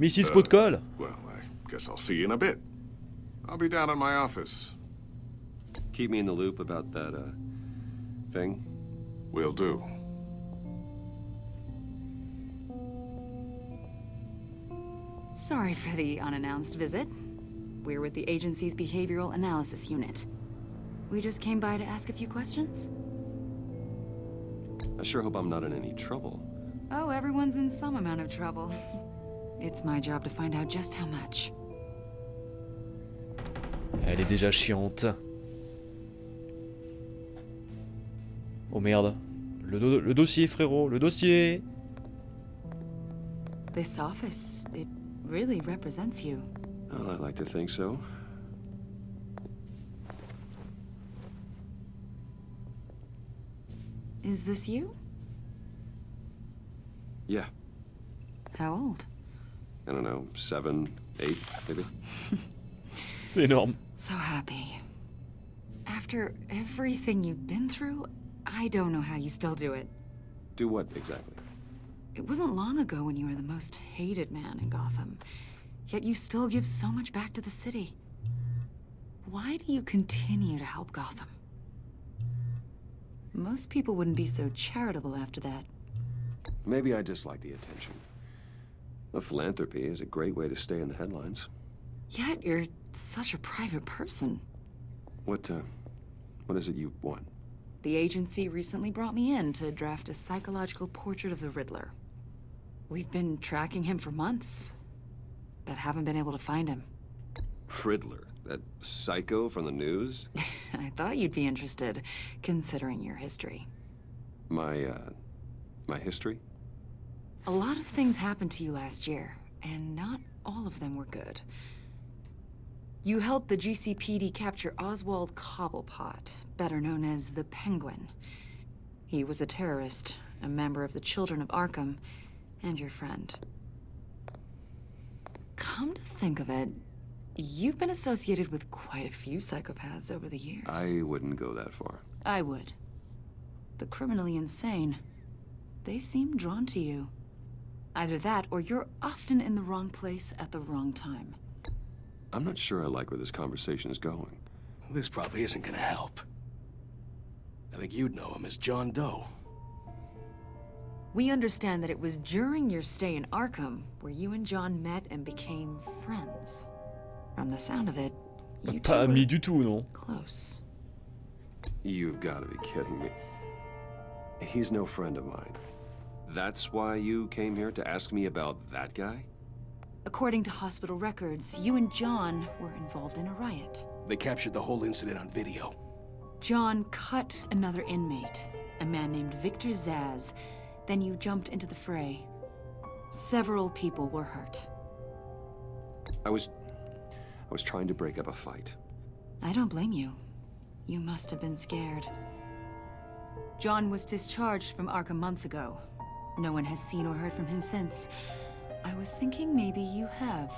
Mrs. Potcol. Well, I guess I'll see you in a bit. I'll be down in my office. Keep me in the loop about that, thing? Will do. Sorry for the unannounced visit. We're with the agency's Behavioral Analysis Unit. We just came by to ask a few questions. I sure hope I'm not in any trouble. Oh, everyone's in some amount of trouble. It's my job to find out just how much. Elle est déjà chiante. Oh merde. Le dossier, frérot, le dossier. This office, it really represents you. Well, I like to think so. Is this you? Yeah. How old? I don't know, 7, 8, maybe? C'est énorme. So happy. After everything you've been through, I don't know how you still do it. Do what, exactly? It wasn't long ago when you were the most hated man in Gotham. Yet you still give so much back to the city. Why do you continue to help Gotham? Most people wouldn't be so charitable after that. Maybe I just like the attention. The philanthropy is a great way to stay in the headlines. Yet you're such a private person. What is it you want? The agency recently brought me in to draft a psychological portrait of the Riddler. We've been tracking him for months, but haven't been able to find him. Riddler? That psycho from the news? I thought you'd be interested, considering your history. My history? A lot of things happened to you last year, and not all of them were good. You helped the GCPD capture Oswald Cobblepot, better known as the Penguin. He was a terrorist, a member of the Children of Arkham, and your friend. Come to think of it, you've been associated with quite a few psychopaths over the years. I wouldn't go that far. I would. The criminally insane. They seem drawn to you. Either that, or you're often in the wrong place at the wrong time. I'm not sure I like where this conversation is going. This probably isn't gonna help. I think you'd know him as John Doe. We understand that it was during your stay in Arkham where you and John met and became friends. From the sound of it, you two Pas were amis du tout, non? close. You've got to be kidding me. He's no friend of mine. That's why you came here to ask me about that guy? According to hospital records, you and John were involved in a riot. They captured the whole incident on video. John cut another inmate, a man named Victor Zaz. Then you jumped into the fray. Several people were hurt. I was trying to break up a fight. I don't blame you. You must have been scared. John was discharged from Arkham months ago. No one has seen or heard from him since. I was thinking maybe you have.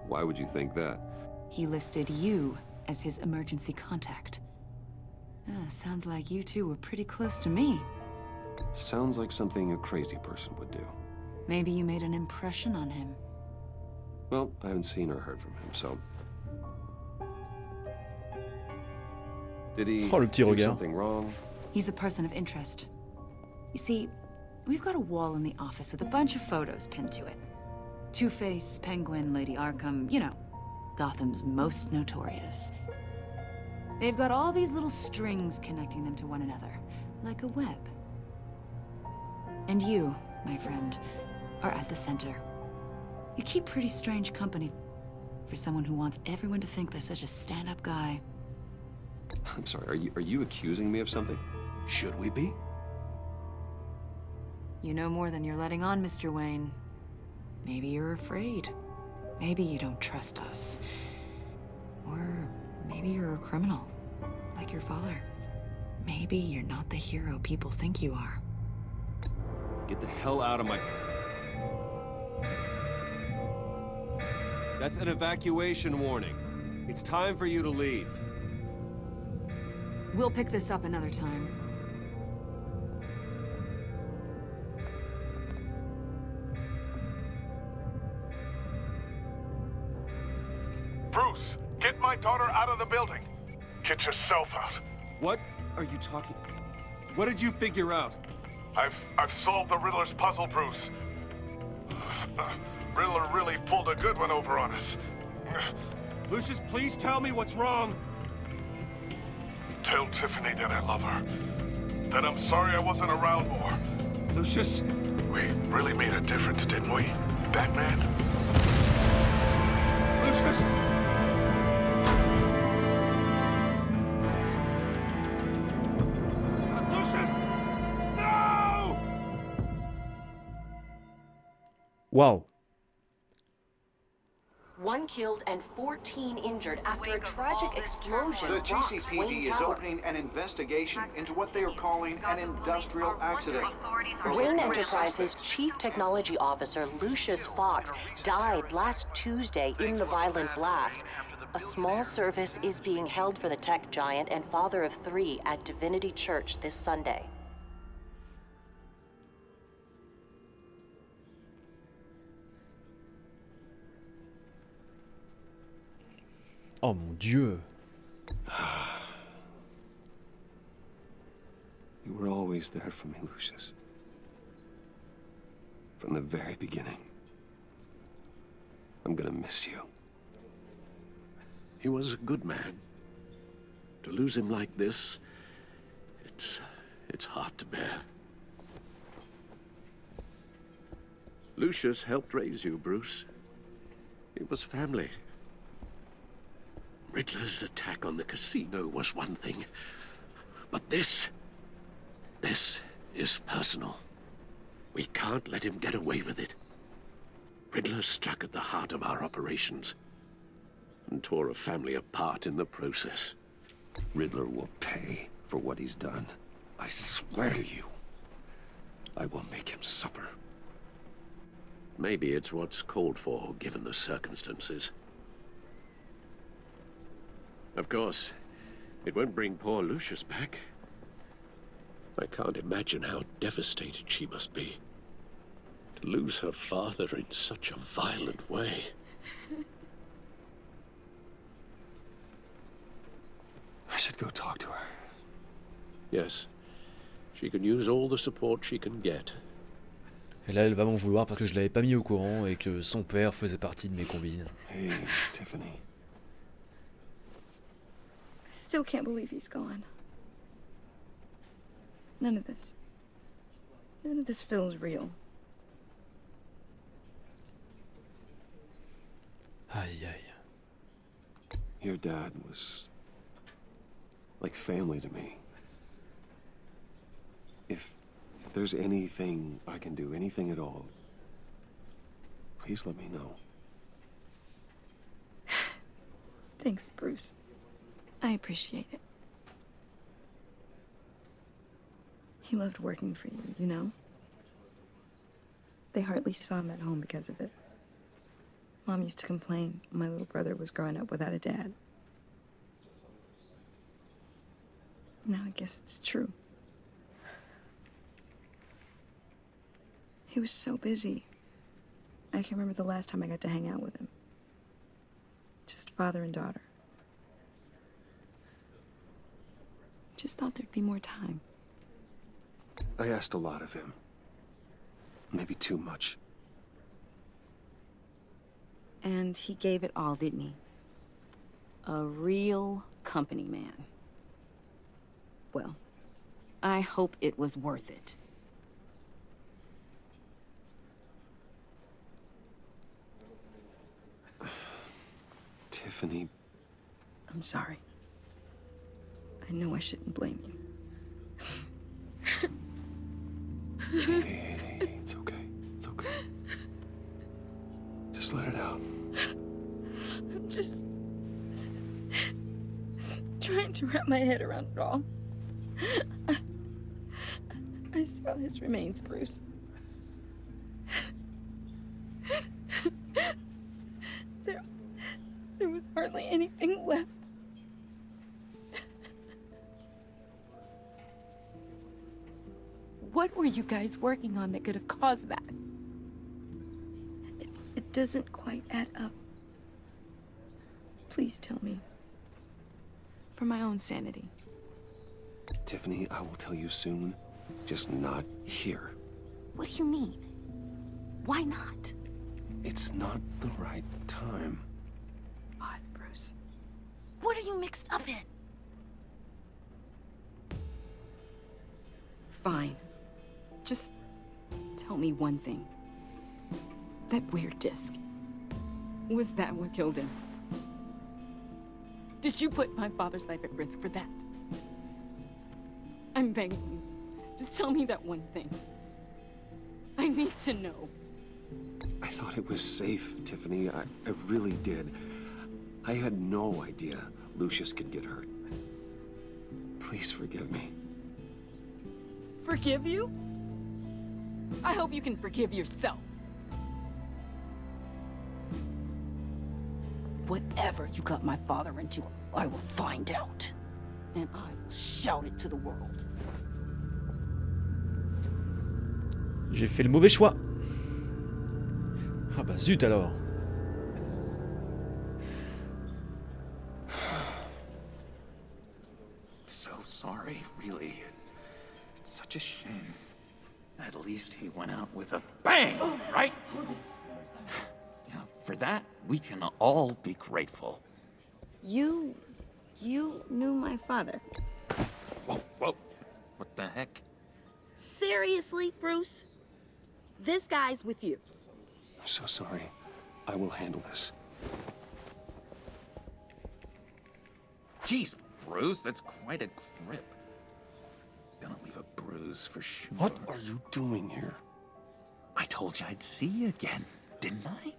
Why would you think that? He listed you as his emergency contact. Sounds like you two were pretty close to me. Sounds like something a crazy person would do. Maybe you made an impression on him. Well, I haven't seen or heard from him, so... Did he do something wrong? He's a person of interest. You see, we've got a wall in the office with a bunch of photos pinned to it. Two-Face, Penguin, Lady Arkham, you know, Gotham's most notorious. They've got all these little strings connecting them to one another, like a web. And you, my friend, are at the center. You keep pretty strange company for someone who wants everyone to think they're such a stand-up guy. I'm sorry, are you accusing me of something? Should we be? You know more than you're letting on, Mr. Wayne. Maybe you're afraid. Maybe you don't trust us. Or maybe you're a criminal, like your father. Maybe you're not the hero people think you are. Get the hell out of my... That's an evacuation warning. It's time for you to leave. We'll pick this up another time. Bruce, get my daughter out of the building. Get yourself out. What are you talking... What did you figure out? I've solved the Riddler's puzzle, Bruce. Riddler really pulled a good one over on us. Lucius, please tell me what's wrong. Tell Tiffany that I love her. That I'm sorry I wasn't around more. Lucius? We really made a difference, didn't we, Batman? Lucius! Lucius! No! Wow. 1 killed and 14 injured after a tragic explosion. The rocks Wayne GCPD is Tower. opening an investigation into what they are calling an industrial accident. Wayne Enterprises' chief technology officer, Lucius Fox, died last Tuesday in the violent blast. A small service is being held for the tech giant and father of 3 at Divinity Church this Sunday. Oh mon Dieu. You were always there for me, Lucius. From the very beginning. I'm gonna miss you. He was a good man. To lose him like this, it's hard to bear. Lucius helped raise you, Bruce. It was family. Riddler's attack on the casino was one thing, but this is personal. We can't let him get away with it. Riddler struck at the heart of our operations and tore a family apart in the process. Riddler will pay for what he's done. I swear to you, I will make him suffer. Maybe it's what's called for, given the circumstances. Of course, it won't bring poor Lucius back. I can't imagine how devastated she must be. To lose her father in such a violent way. I should go talk to her. Yes. She can use all the support she can get. Et là, elle va m'en vouloir parce que je l'avais pas mis au courant et que son père faisait partie de mes combines. Hey, Tiffany. I still can't believe he's gone. None of this feels real. Aïe aïe. Your dad was like family to me. If there's anything I can do, anything at all, please let me know. Thanks, Bruce. I appreciate it. He loved working for you, you know? They hardly saw him at home because of it. Mom used to complain my little brother was growing up without a dad. Now I guess it's true. He was so busy. I can't remember the last time I got to hang out with him. Just father and daughter. Just thought there'd be more time. I asked a lot of him. Maybe too much. And he gave it all, didn't he? A real company man. Well, I hope it was worth it. Tiffany. I'm sorry. I know I shouldn't blame you. Hey, it's okay. It's okay. Just let it out. I'm just trying to wrap my head around it all. I saw his remains, Bruce. There was hardly anything left. What were you guys working on that could have caused that? It doesn't quite add up. Please tell me. For my own sanity. Tiffany, I will tell you soon. Just not here. What do you mean? Why not? It's not the right time. What, Bruce? What are you mixed up in? Fine. Just tell me one thing. That weird disc. Was that what killed him? Did you put my father's life at risk for that? I'm begging you. Just tell me that one thing. I need to know. I thought it was safe, Tiffany. I really did. I had no idea Lucius could get hurt. Please forgive me. Forgive you? I hope you can forgive yourself. Whatever you got my father into, I will find out. And I will shout it to the world. J'ai fait le mauvais choix. Ah bah zut alors. So sorry, really. It's such a shame. At least he went out with a bang, right? Yeah, for that, we can all be grateful. You knew my father. Whoa, whoa. What the heck? Seriously, Bruce? This guy's with you. I'm so sorry. I will handle this. Jeez, Bruce, that's quite a grip. Gonna leave a bruise for sure. What are you doing here? I told you I'd see you again, didn't I?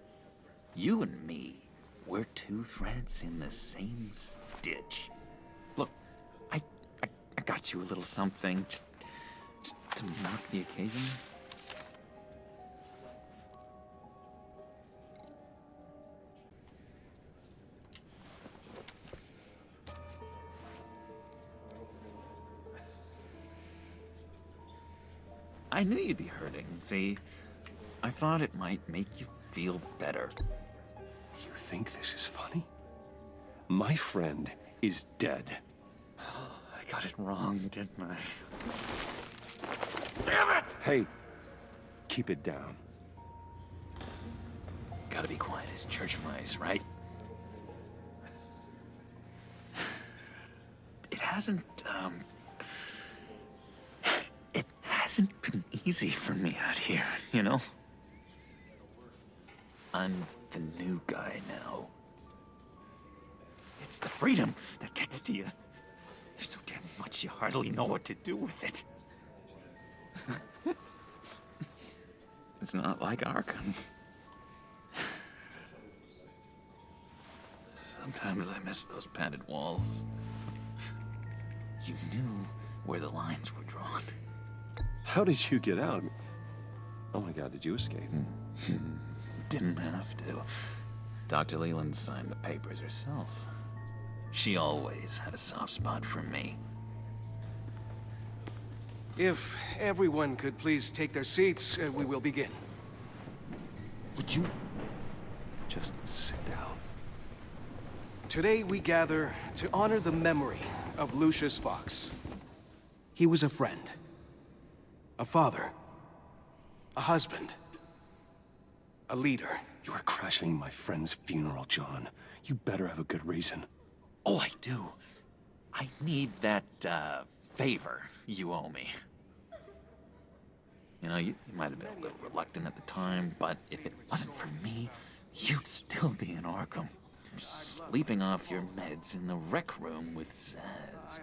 You and me, we're two threads in the same stitch. Look, I got you a little something, just to mark the occasion. I knew you'd be hurting, see? I thought it might make you feel better. You think this is funny? My friend is dead. I got it wrong, didn't I? Damn it! Hey, keep it down. Gotta be quiet as church mice, right? It hasn't been easy for me out here, you know? I'm the new guy now. It's the freedom that gets to you. There's so damn much you hardly know what to do with it. It's not like Arkham. Sometimes I miss those padded walls. You knew where the lines were drawn. How did you get out? Oh my god, did you escape? Didn't have to. Dr. Leland signed the papers herself. She always had a soft spot for me. If everyone could please take their seats, we will begin. Would you just sit down? Today we gather to honor the memory of Lucius Fox. He was a friend, a father, a husband, a leader. You are crashing my friend's funeral, John. You better have a good reason. Oh, I do. I need that, favor you owe me. You know, you might have been a little reluctant at the time, but if it wasn't for me, you'd still be in Arkham. Sleeping off your meds in the rec room with Zaz.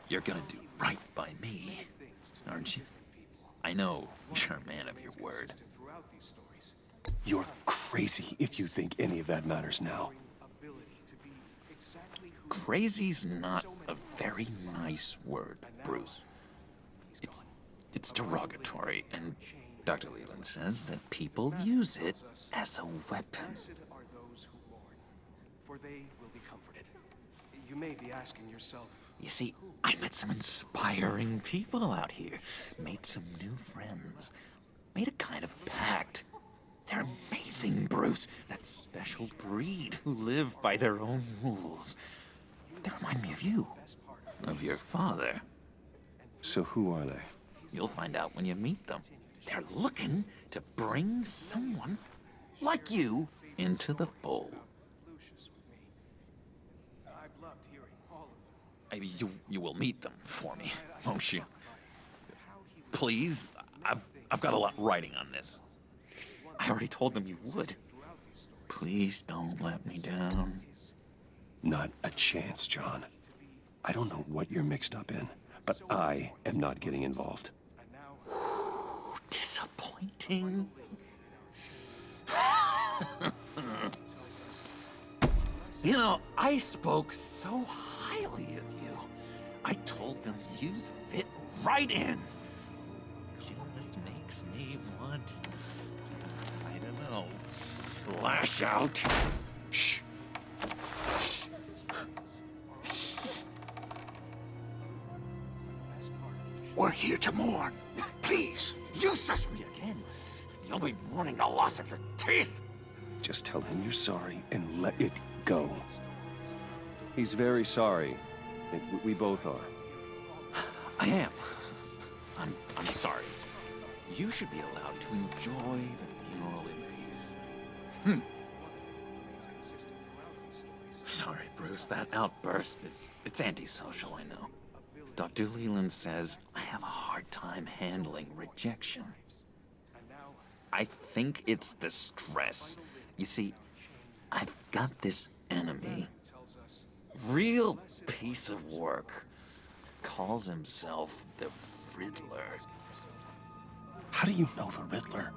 You're gonna do right by me, aren't you? I know you're a man of your word. You're crazy if you think any of that matters now. Crazy's not a very nice word, Bruce. It's derogatory, and Dr. Leland says that people use it as a weapon. For they will be comforted. You may be asking yourself... You see, I met some inspiring people out here. Made some new friends. Made a kind of pact. They're amazing, Bruce. That special breed who live by their own rules. They remind me of you. Of your father. So who are they? You'll find out when you meet them. They're looking to bring someone like you into the fold. You will meet them for me, won't you? Please? I've got a lot writing on this. I already told them you would. Please don't let me down. Not a chance, John. I don't know what you're mixed up in, but I am not getting involved. Disappointing. You know, I spoke so highly of you. I told them you'd fit right in. Just makes me want, I don't know, lash out. Shh. We're here to mourn. Please. You shush me again. You'll be mourning the loss of your teeth. Just tell him you're sorry and let it go. He's very sorry. We both are. I am. I'm sorry. You should be allowed to enjoy the funeral in peace. Sorry, Bruce, that outburst, it's antisocial, I know. Dr. Leland says I have a hard time handling rejection. I think it's the stress. You see, I've got this enemy. Real piece of work. Calls himself the Riddler. How do you know the Riddler?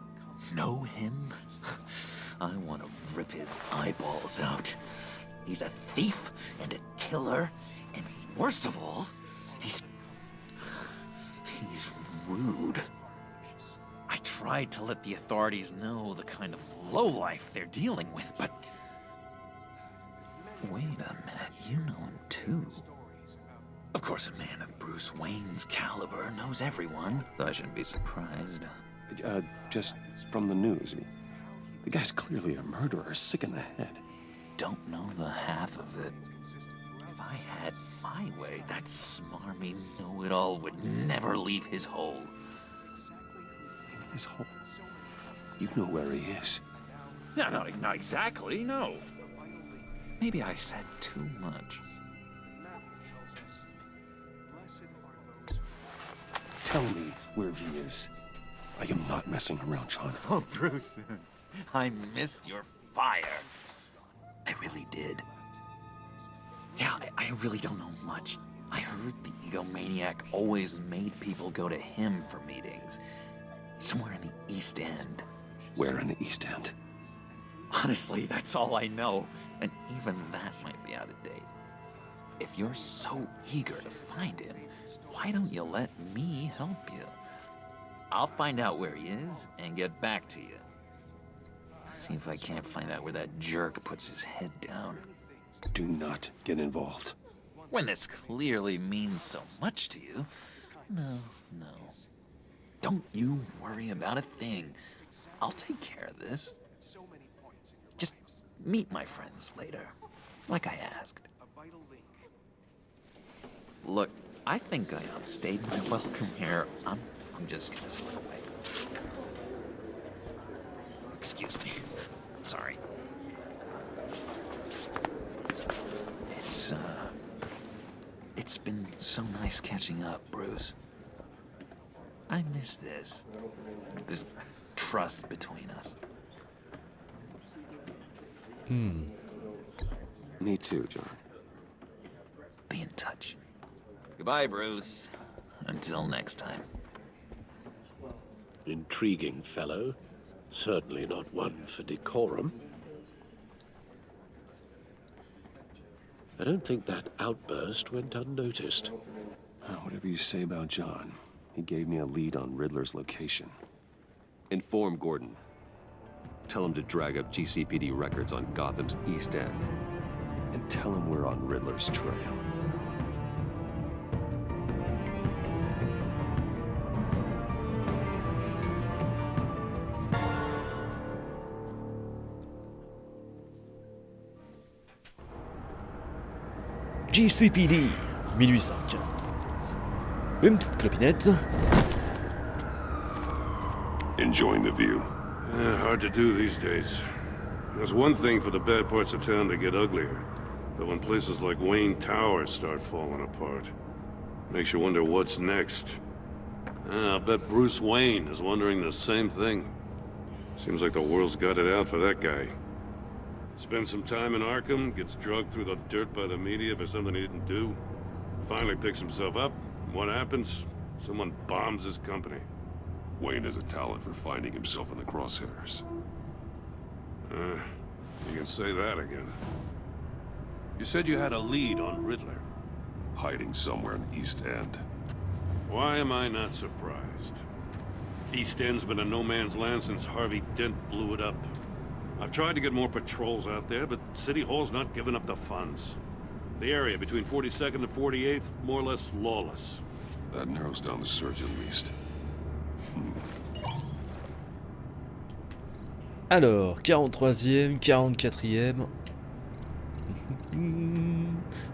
Know him? I want to rip his eyeballs out. He's a thief and a killer, and worst of all, he's rude. I tried to let the authorities know the kind of lowlife they're dealing with, but... Wait a minute, you know him too. Of course, a man of Bruce Wayne's caliber knows everyone, so I shouldn't be surprised. Just from the news. The guy's clearly a murderer, sick in the head. Don't know the half of it. If I had my way, that smarmy know-it-all would never leave his hole. His hole? You know where he is. No, not exactly, no. Maybe I said too much. Tell me where he is. I am not messing around, John. Oh, Bruce, I missed your fire. I really did. Yeah, I really don't know much. I heard the egomaniac always made people go to him for meetings. Somewhere in the East End. Where in the East End? Honestly, that's all I know. And even that might be out of date. If you're so eager to find him, why don't you let me help you? I'll find out where he is and get back to you. See if I can't find out where that jerk puts his head down. Do not get involved. When this clearly means so much to you. No. Don't you worry about a thing. I'll take care of this. Just meet my friends later, like I asked. Look, I think I outstayed my welcome here. I'm just gonna slip away. Excuse me. Sorry. It's been so nice catching up, Bruce. I miss this trust between us. Me too, John. Be in touch. Goodbye, Bruce. Until next time. Intriguing fellow. Certainly not one for decorum. I don't think that outburst went unnoticed. Whatever you say about John, he gave me a lead on Riddler's location. Inform Gordon. Tell him to drag up GCPD records on Gotham's East End. And tell him we're on Riddler's trail. GCPD, minuit 5. Une petite clopinette. Enjoying the view. Hard to do these days. There's one thing for the bad parts of town to get uglier, but when places like Wayne Tower start falling apart, makes you wonder what's next. I'll bet Bruce Wayne is wondering the same thing. Seems like the world's got it out for that guy. Spends some time in Arkham, gets drugged through the dirt by the media for something he didn't do. Finally picks himself up. What happens? Someone bombs his company. Wayne has a talent for finding himself in the crosshairs. You can say that again. You said you had a lead on Riddler. Hiding somewhere in the East End. Why am I not surprised? East End's been a no-man's land since Harvey Dent blew it up. I've tried to get more patrols out there, but City Hall's not giving up the funds. The area between 42nd and 48th, more or less lawless. That narrows down the search at least. Alors, 43e, 44e.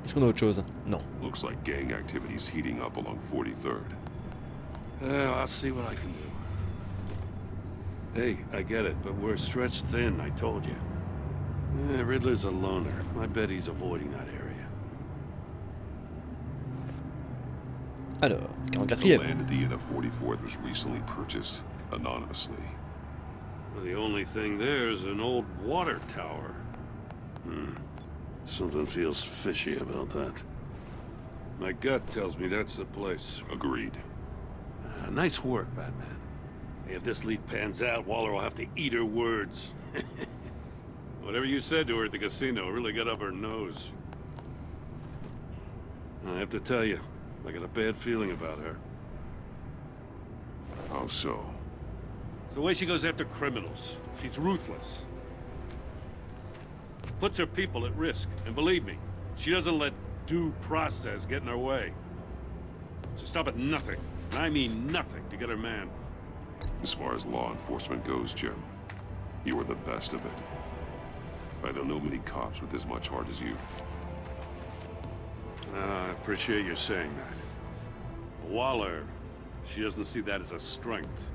Est-ce qu'on a autre chose? Non. Looks like gang activity's heating up along 43rd. I'll see what I can do. Hey, I get it, but we're stretched thin, I told you. Riddler's a loner. I bet he's avoiding that area. Alors, The 44e. land at the end of 44th was recently purchased anonymously. The only thing there is an old water tower. Something feels fishy about that. My gut tells me that's the place. Agreed. Nice work, Batman. If this lead pans out, Waller will have to eat her words. Whatever you said to her at the casino really got up her nose. I have to tell you, I got a bad feeling about her. How so? It's the way she goes after criminals. She's ruthless. Puts her people at risk. And believe me, she doesn't let due process get in her way. She'll stop at nothing, and I mean nothing, to get her man. As far as law enforcement goes, Jim, you are the best of it. I don't know many cops with as much heart as you. I appreciate you saying that. Waller, she doesn't see that as a strength.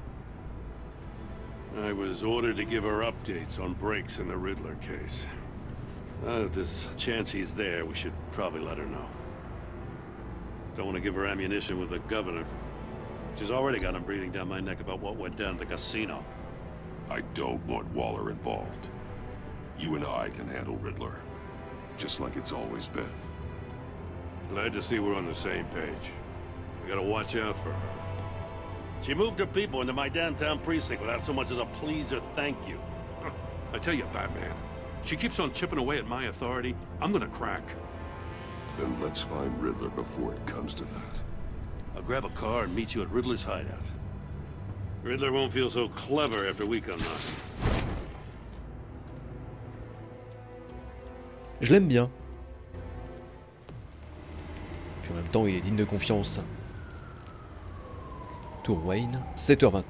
I was ordered to give her updates on breaks in the Riddler case. If there's a chance he's there, we should probably let her know. Don't want to give her ammunition with the governor. She's already got him breathing down my neck about what went down at the casino. I don't want Waller involved. You and I can handle Riddler, just like it's always been. Glad to see we're on the same page. We gotta watch out for her. She moved her people into my downtown precinct without so much as a please or thank you. I tell you, Batman, she keeps on chipping away at my authority. I'm gonna crack. Then let's find Riddler before it comes to that. I'll grab a car and meet you at Riddler's hideout. Riddler won't feel so clever after we come knocking. Je l'aime bien. Puis en même temps, il est digne de confiance. Tour Wayne, 7h29.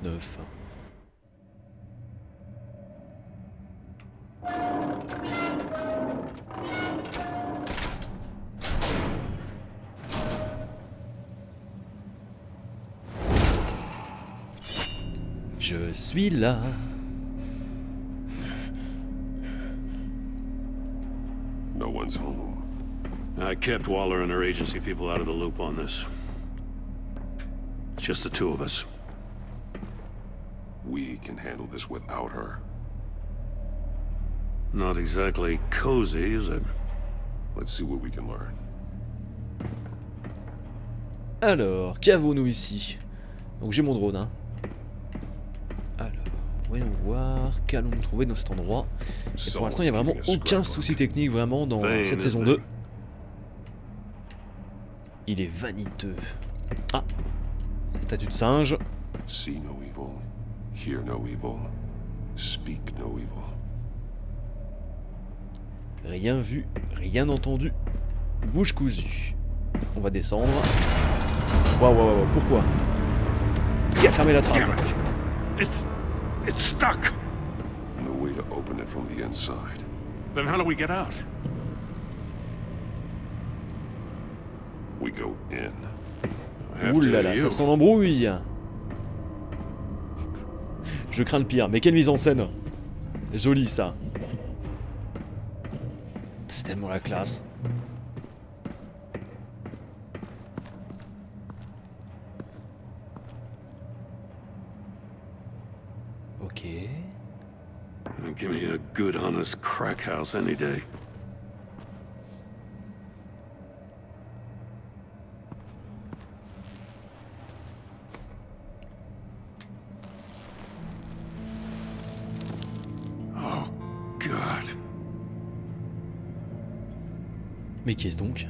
Je suis là. No one's home. I kept Waller and her agency people out of the loop on this. It's just the two of us. We can handle this without her. Not exactly cozy, is it? Let's see what we can learn. Alors, qu'avons-nous ici? Donc j'ai mon drone, hein. Alors, voyons voir, qu'allons-nous trouver dans cet endroit? Et pour l'instant, il n'y a vraiment aucun souci technique vraiment dans cette saison 2. Il est vaniteux. Ah, statue de singe. See no evil, hear no evil, speak no evil. Rien vu, rien entendu. Bouche cousue. On va descendre. Waouh, pourquoi? Qui a fermé la trappe? It's stuck. No way to open it from the inside. Then how do we get out? We go in. Ouh là là, ça sent l'embrouille. Je crains le pire, mais quelle mise en scène. Joli ça. C'est tellement la classe. Ok. Give me a good, honest crack house any day. Oh, God. Mais qui est-ce donc?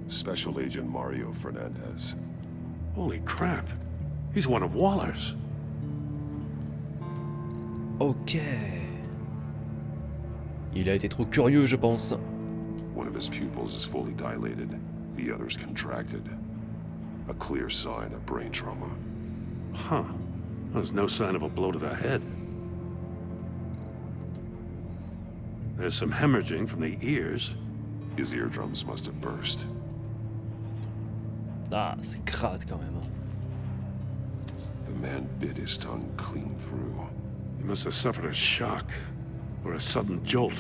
Special Agent Mario Fernandez. Holy crap. He's one of Waller's. Ok. Il a été trop curieux, je pense. One of his pupils is fully dilated. The other's contracted. A clear sign of brain trauma. Huh. There's no sign of a blow to the head. There's some hemorrhaging from the ears. His eardrums must have burst. Ah, c'est crade quand même. The man bit his tongue clean through. He must have suffered a shock, or a sudden jolt.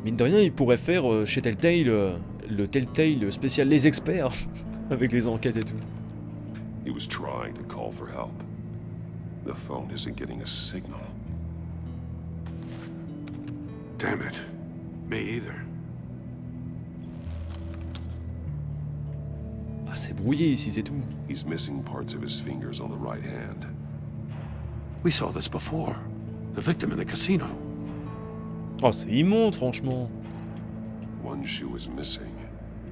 Mine de rien, il pourrait faire chez Telltale le Telltale spécial les experts, avec les enquêtes et tout. He was trying to call for help. The phone isn't getting a signal. Damn it. Me either. Ah, c'est brouillé ici, c'est tout. He's missing parts of his fingers on the right hand. We saw this before. The victim in the casino. Oh, c'est immonde, franchement. One shoe is missing.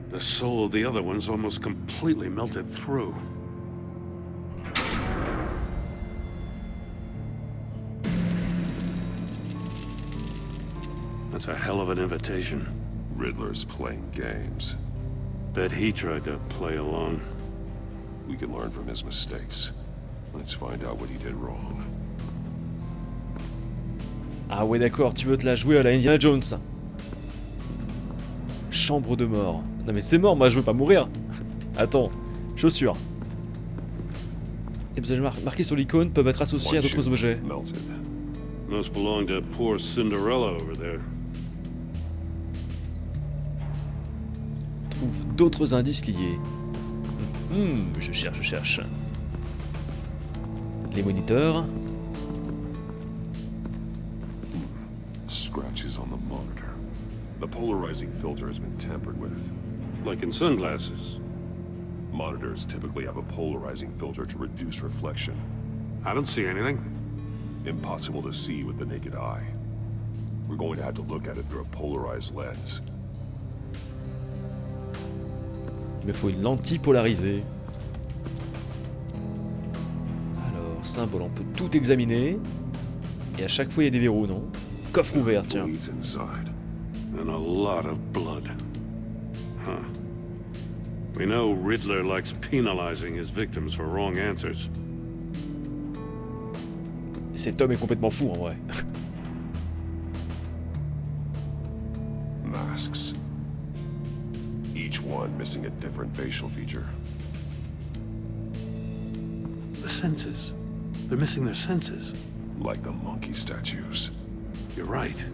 The soul of the other one's almost completely melted through. That's a hell of an invitation. Riddler's playing games. Bet he tried to play along. We can learn from his mistakes. Let's find out what he did wrong. Ah ouais, d'accord, tu veux te la jouer à la Indiana Jones. Chambre de mort. Non mais c'est mort, moi je veux pas mourir. Attends, chaussures. Les visages marqués sur l'icône peuvent être associés à d'autres objets. Must belong to poor Cinderella over there. Trouve d'autres indices liés. Je cherche. Les moniteurs. Scratches on the monitor. The polarizing filter has been tampered with. Like in sunglasses. Monitors typically have a polarizing filter to reduce reflection. I don't see anything. Impossible to see with the naked eye. We're going to have to look at it through a polarized lens. Il me faut une lentille polarisée. Alors symbole, on peut tout examiner. Et à chaque fois il y a des verrous, non? Coffre ouvert, tiens. And a lot of blood. Huh. We know Riddler likes penalizing his victims for wrong answers. Cet homme est complètement fou en vrai. Masks. Each one missing a different facial feature. The senses. They're missing their senses. Like the monkey statues. You're right.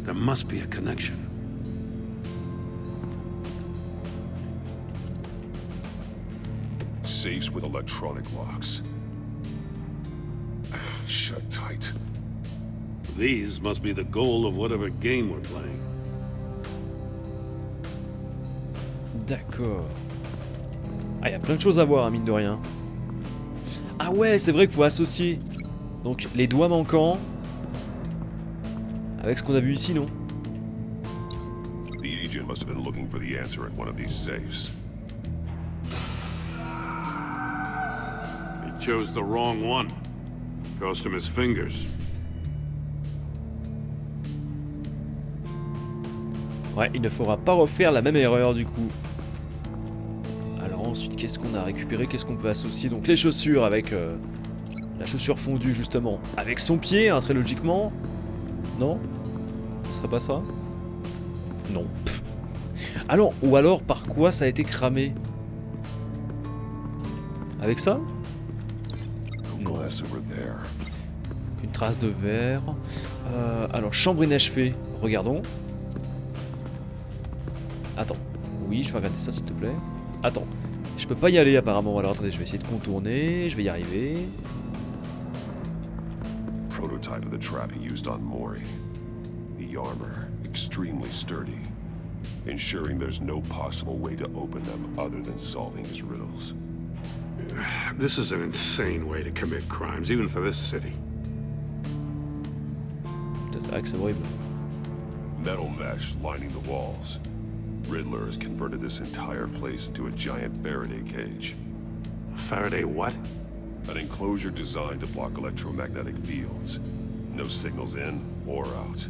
There must be a connection. Safes with electronic locks. Shut tight. These must be the goal of whatever game we're playing. D'accord. Ah, il y a plein de choses à voir, hein, mine de rien. Ah ouais, c'est vrai qu'il faut associer. Donc, les doigts manquants. Avec ce qu'on a vu ici, non? The agent must have been looking for the answer at one of these safes. He chose the wrong one. Cost him his fingers. Ouais, il ne faudra pas refaire la même erreur du coup. Alors ensuite, qu'est-ce qu'on a récupéré? Qu'est-ce qu'on peut associer? Donc les chaussures avec la chaussure fondue justement. Avec son pied, hein, très logiquement. Non? Ce serait pas ça? Non. Pff. Alors, ou alors par quoi ça a été cramé? Avec ça? Non. Une trace de verre. Alors, chambre inachevée. Regardons. Attends. Oui, je vais regarder ça s'il te plaît. Attends. Je peux pas y aller apparemment. Alors attendez, je vais essayer de contourner. Je vais y arriver. Prototype of the trap he used on Mori. The armor, extremely sturdy, ensuring there's no possible way to open them other than solving his riddles. This is an insane way to commit crimes, even for this city. C'est vrai que c'est horrible. Metal mesh lining the walls. Riddler has converted this entire place into a giant Faraday cage. Faraday what? An enclosure designed to block electromagnetic fields. No signals in or out.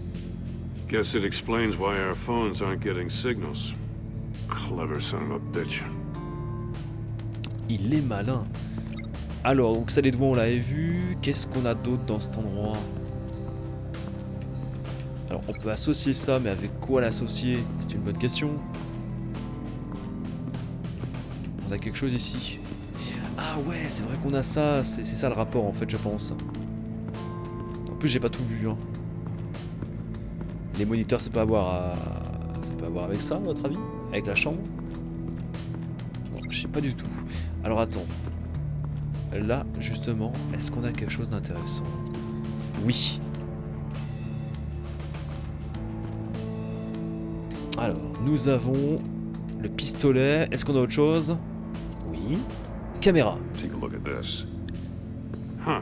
Guess it explains why our phones aren't getting signals. Clever son of a bitch. Il est malin. Alors, donc ça les doigts on l'avait vu. Qu'est-ce qu'on a d'autre dans cet endroit? Alors on peut associer ça, mais avec quoi l'associer? C'est une bonne question. On a quelque chose ici. Ah ouais, c'est vrai qu'on a ça. C'est ça le rapport en fait, je pense. En plus j'ai pas tout vu. Hein. Les moniteurs, ça peut avoir avec ça, à votre avis? Avec la chambre? Bon, je sais pas du tout. Alors attends. Là, justement, est-ce qu'on a quelque chose d'intéressant? Oui. Alors, nous avons le pistolet. Est-ce qu'on a autre chose? Oui. Caméra. Take a look at this. Huh.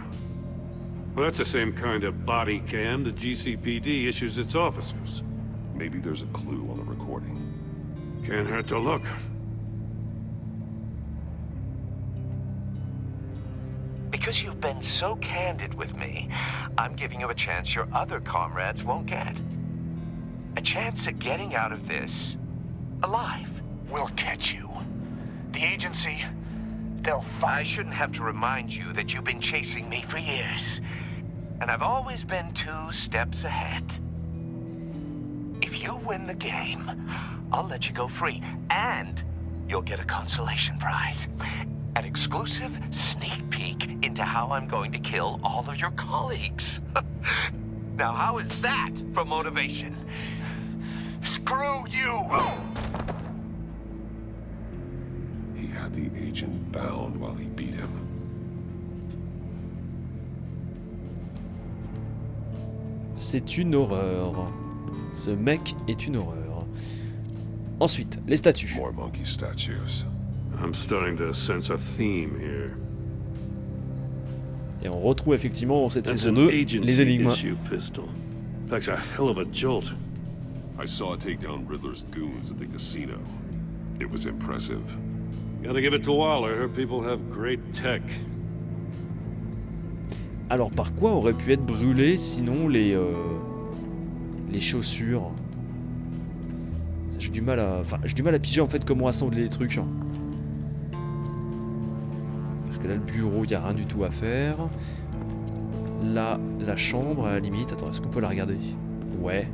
Well, that's the same kind of body cam the GCPD issues its officers. Maybe there's a clue on the recording. Can't hurt to look. Because you've been so candid with me, I'm giving you a chance your other comrades won't get. A chance at getting out of this alive. We'll catch you. The agency, they'll find... I shouldn't have to remind you that you've been chasing me for years. And I've always been 2 steps ahead. If you win the game, I'll let you go free. And you'll get a consolation prize. An exclusive sneak peek into how I'm going to kill all of your colleagues. Now, how is that for motivation? Screw you! He had the agent bound while he beat him. C'est une horreur. Ce mec est une horreur. Ensuite, les statues. More monkey statues. I'm starting to sense a theme here. Et on retrouve effectivement dans cette That's saison an 2 les agency énigmes. issue pistol. That's a hell of a jolt. I saw it take down Riddler's goons at the casino. It was impressive. Gotta give it to Waller. Her people have great tech. Alors par quoi auraient pu être brûlées sinon les chaussures? J'ai du mal à... Enfin, j'ai du mal à piger en fait comment assembler les trucs. Parce que là le bureau, il n'y a rien du tout à faire. Là, la chambre à la limite. Attends, est-ce qu'on peut la regarder? Ouais.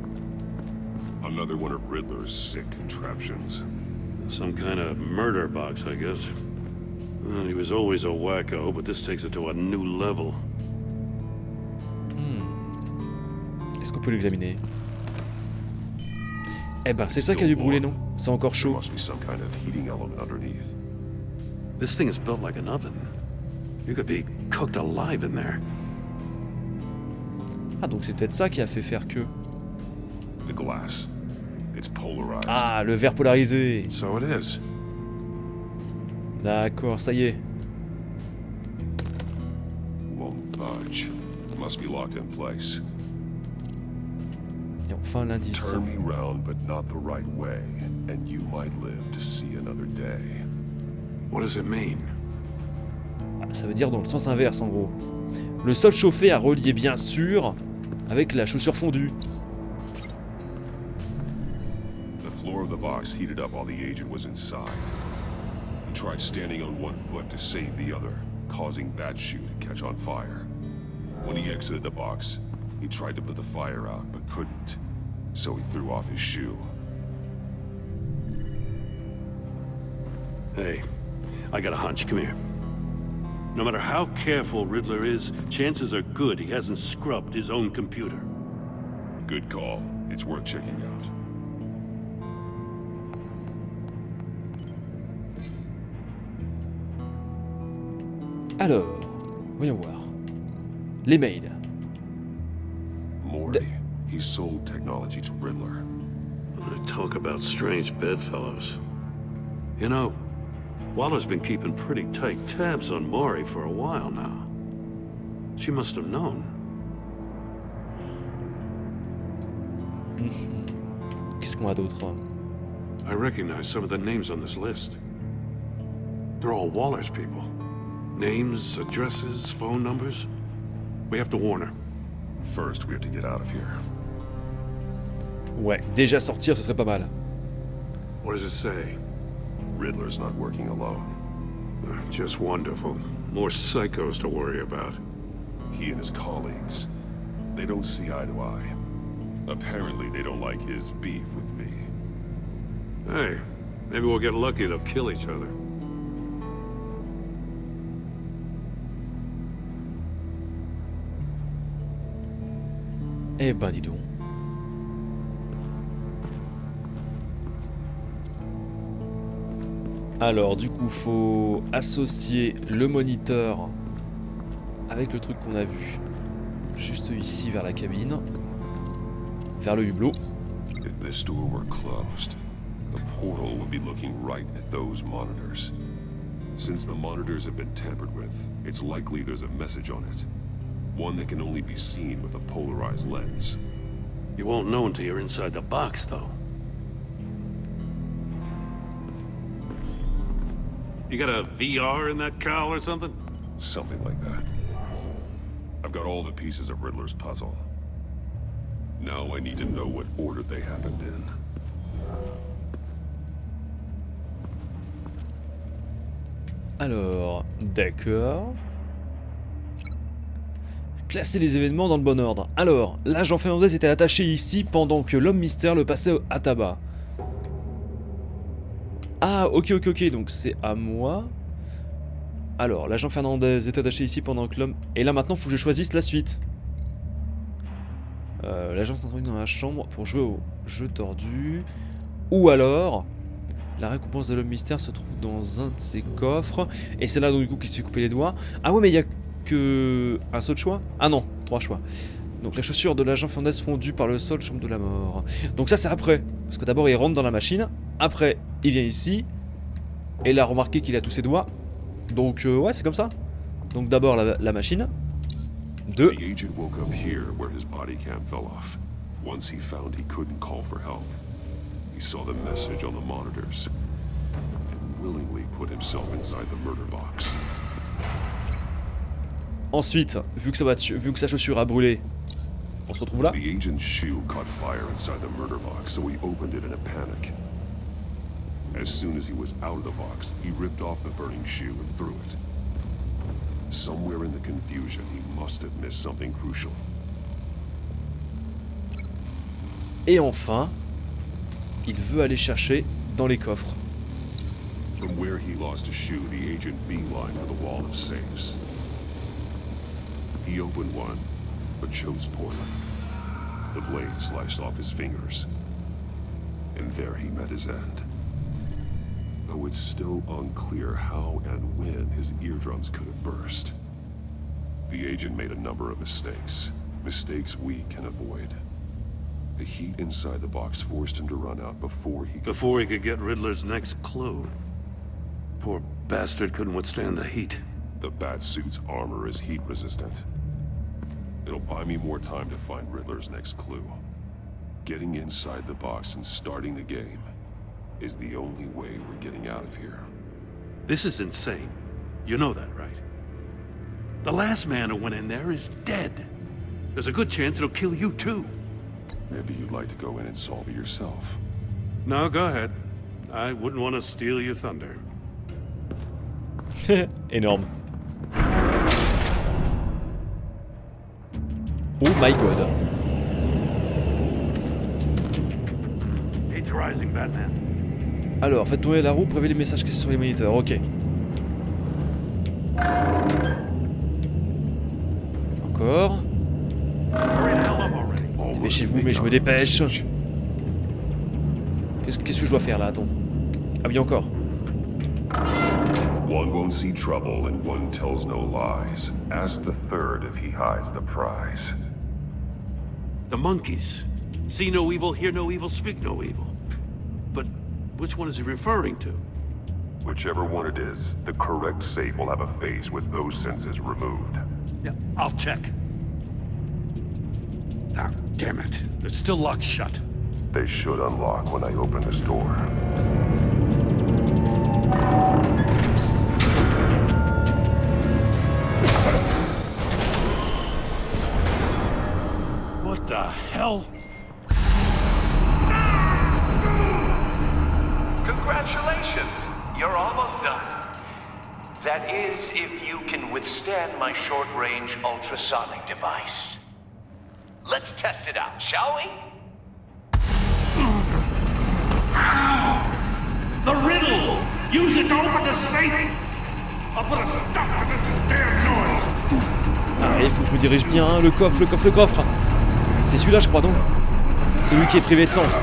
Another one of Riddler's sick contraptions. Some kind of murder box, I guess. Well, he was always a wacko, but this takes it to a new level. Est-ce qu'on peut l'examiner? Eh ben, c'est ça qui a dû brûler, non? C'est encore chaud. This thing is built like an oven. You could be cooked alive in there. Ah, donc c'est peut-être ça qui a fait faire que... The glass. It's polarized. Ah, le verre polarisé. So it is. D'accord, ça y est. Won't budge. Must be locked in place. Et enfin l'indice. Turn me round, but not the right way, and you might live to see another day. What does it mean? Ah, ça veut dire dans le sens inverse en gros. Le sol chauffé à relier bien sûr avec la chaussure fondue. The floor of the box heated up while the agent was inside. He tried standing on one foot to save the other, causing that shoe to catch on fire. When he exited the box, he tried to put the fire out, but couldn't. So he threw off his shoe. Hey, I got a hunch. Come here. No matter how careful Riddler is, chances are good he hasn't scrubbed his own computer. Good call. It's worth checking out. Alors, voyons voir. Les mails. Morty. He sold technology to Riddler. Talk about strange bedfellows. You know, Waller's been keeping pretty tight tabs on Maury for a while now. She must have known. Qu'est-ce qu'on a d'autre? I recognize some of the names on this list. They're all Waller's people. Names, addresses, phone numbers. We have to warn her. First, we have to get out of here. Ouais, déjà sortir, ce serait pas mal. What does it say? Riddler's not working alone. Just wonderful. More psychos to worry about. He and his colleagues, they don't see eye to eye. Apparently, they don't like his beef with me. Hey, maybe we'll get lucky they'll kill each other. Eh ben dis donc. Alors du coup faut associer le moniteur avec le truc qu'on a vu juste ici vers la cabine, vers le hublot. If this door were closed, the portal would be looking right at those monitors. Since the monitors have been tampered with, it's likely there's a message on it. One that can only be seen with a polarized lens. You won't know until you're inside the box, though. You got a VR in that cowl or something? Something like that. I've got all the pieces of Riddler's puzzle. Now I need to know what order they happened in. Alors, d'accord. Classer les événements dans le bon ordre. Alors, l'agent Fernandez était attaché ici pendant que l'homme mystère le passait à tabac. Ah, ok, donc c'est à moi. Alors, l'agent Fernandez est attaché ici pendant que l'homme... Et là maintenant, faut que je choisisse la suite. L'agent s'introduit dans la chambre pour jouer au jeu tordu. Ou alors... La récompense de l'homme mystère se trouve dans un de ses coffres. Et c'est là donc du coup qu'il se fait couper les doigts. Ah ouais, mais il y a que... un seul choix? Ah non, 3 choix. Donc la chaussure de l'agent Fernandez fondue par le sol, chambre de la mort. Donc ça c'est après. Parce que d'abord il rentre dans la machine. Après, il vient ici. Et il a remarqué qu'il a tous ses doigts. Donc ouais, c'est comme ça. Donc d'abord la machine. 2. The agent woke up here where his body cam fell off. Once he found he couldn't call for help. He saw the message on the monitors and willingly put himself inside the murder box. Ensuite, vu que sa chaussure a brûlé, on se retrouve là. The agent's shoe caught fire inside the murder box, so he opened it in a panic. As soon as he was out of the box, he ripped off the burning shoe and threw it. Somewhere in the confusion, he must have missed something crucial. Et enfin, il veut aller chercher dans les coffres. From where he lost a shoe, the agent beelined for the wall of safes. He opened one, but chose poorly. The blade sliced off his fingers. And there he met his end. Though it's still unclear how and when his eardrums could have burst. The agent made a number of mistakes. Mistakes we can avoid. The heat inside the box forced him to run out before he could get Riddler's next clue. Poor bastard couldn't withstand the heat. The Batsuit's armor is heat resistant. It'll buy me more time to find Riddler's next clue. Getting inside the box and starting the game is the only way we're getting out of here. This is insane. You know that, right? The last man who went in there is dead. There's a good chance it'll kill you too. Maybe you'd like to go in and solve it yourself. No, go ahead. I wouldn't want to steal your thunder. Énorme. Oh my god. It's rising, Batman. Alors, faites tourner la roue pour révéler les messages qui sont sur les moniteurs, ok. Encore. Dépêchez-vous, mais je me dépêche. Qu'est-ce que je dois faire là, attends. Ah oui, encore. One won't see trouble and one tells no lies. Ask the third if he hides the prize. The monkeys. See no evil, hear no evil, speak no evil. But which one is he referring to? Whichever one it is, the correct safe will have a face with those senses removed. Yeah, I'll check. Ah, damn it. They're still locked shut. They should unlock when I open this door. What the hell? Congratulations! You're almost done. That is, if you can withstand my short-range ultrasonic device. Let's test it out, shall we? The riddle! Use it to open the safe! I'll put a stop to this damn noise! Allez, faut que je me dirige bien, hein. Le coffre, le coffre, le coffre. C'est celui-là, je crois, non? Celui qui est privé de sens.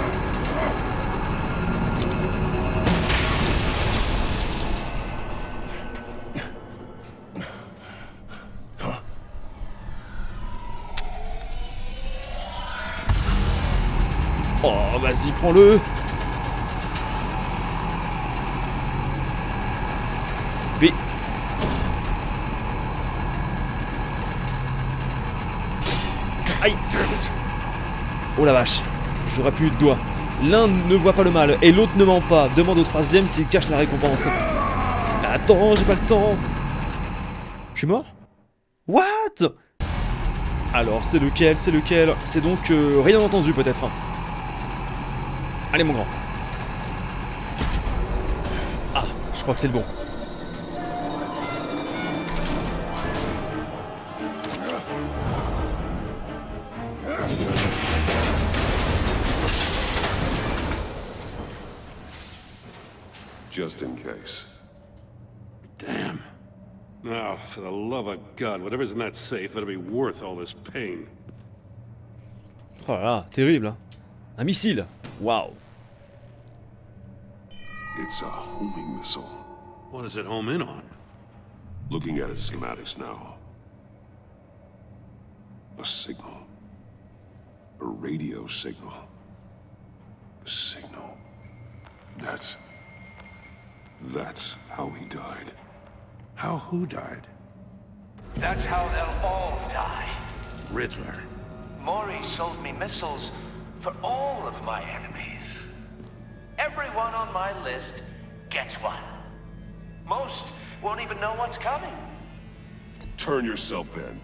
Oh, vas-y, prends-le. B. Aïe. Oh la vache. J'aurais plus eu de doigts. L'un ne voit pas le mal et l'autre ne ment pas. Demande au troisième s'il cache la récompense. Mais attends, j'ai pas le temps. Je suis mort? What? Alors, c'est lequel? C'est lequel? C'est donc rien entendu peut-être. Allez mon grand. Ah, je crois que c'est le bon. Just in case. Damn. Now, for the love of God, whatever's in that safe better be worth all this pain. Oh là là, terrible, hein. Un missile. Waouh. It's a homing missile. What does it home in on? Looking at its schematics now. A signal. A radio signal. A signal. That's how he died. How who died? That's how they'll all die. Riddler. Maury sold me missiles for all of my enemies. Everyone on my list gets one. Most won't even know what's coming. Turn yourself in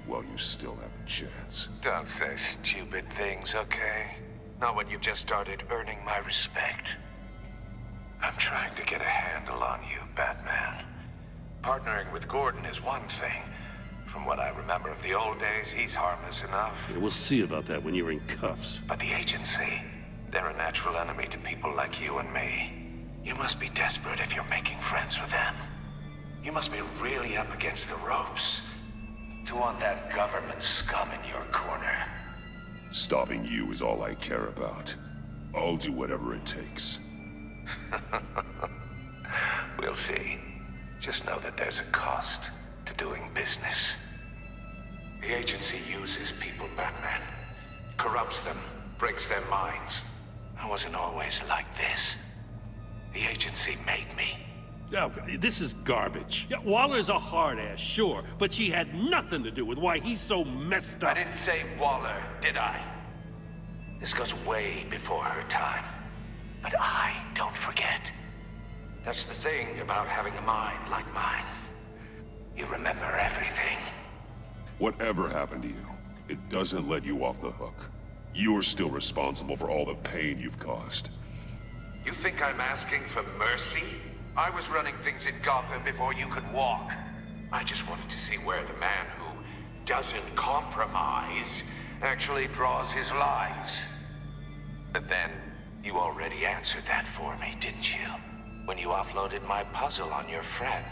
while you still have a chance. Don't say stupid things, okay? Not when you've just started earning my respect. I'm trying to get a handle on you, Batman. Partnering with Gordon is one thing. From what I remember of the old days, he's harmless enough. Yeah, we'll see about that when you're in cuffs. But the agency, they're a natural enemy to people like you and me. You must be desperate if you're making friends with them. You must be really up against the ropes to want that government scum in your corner. Stopping you is all I care about. I'll do whatever it takes. We'll see. Just know that there's a cost to doing business. The agency uses people, Batman. Corrupts them, breaks their minds. I wasn't always like this. The agency made me. Oh, this is garbage. Yeah, Waller's a hard-ass, sure, but she had nothing to do with why he's so messed up. I didn't say Waller, did I? This goes way before her time. But I don't forget. That's the thing about having a mind like mine. You remember everything. Whatever happened to you, it doesn't let you off the hook. You're still responsible for all the pain you've caused. You think I'm asking for mercy? I was running things in Gotham before you could walk. I just wanted to see where the man who doesn't compromise actually draws his lines. But then, you already answered that for me, didn't you? When you offloaded my puzzle on your friend.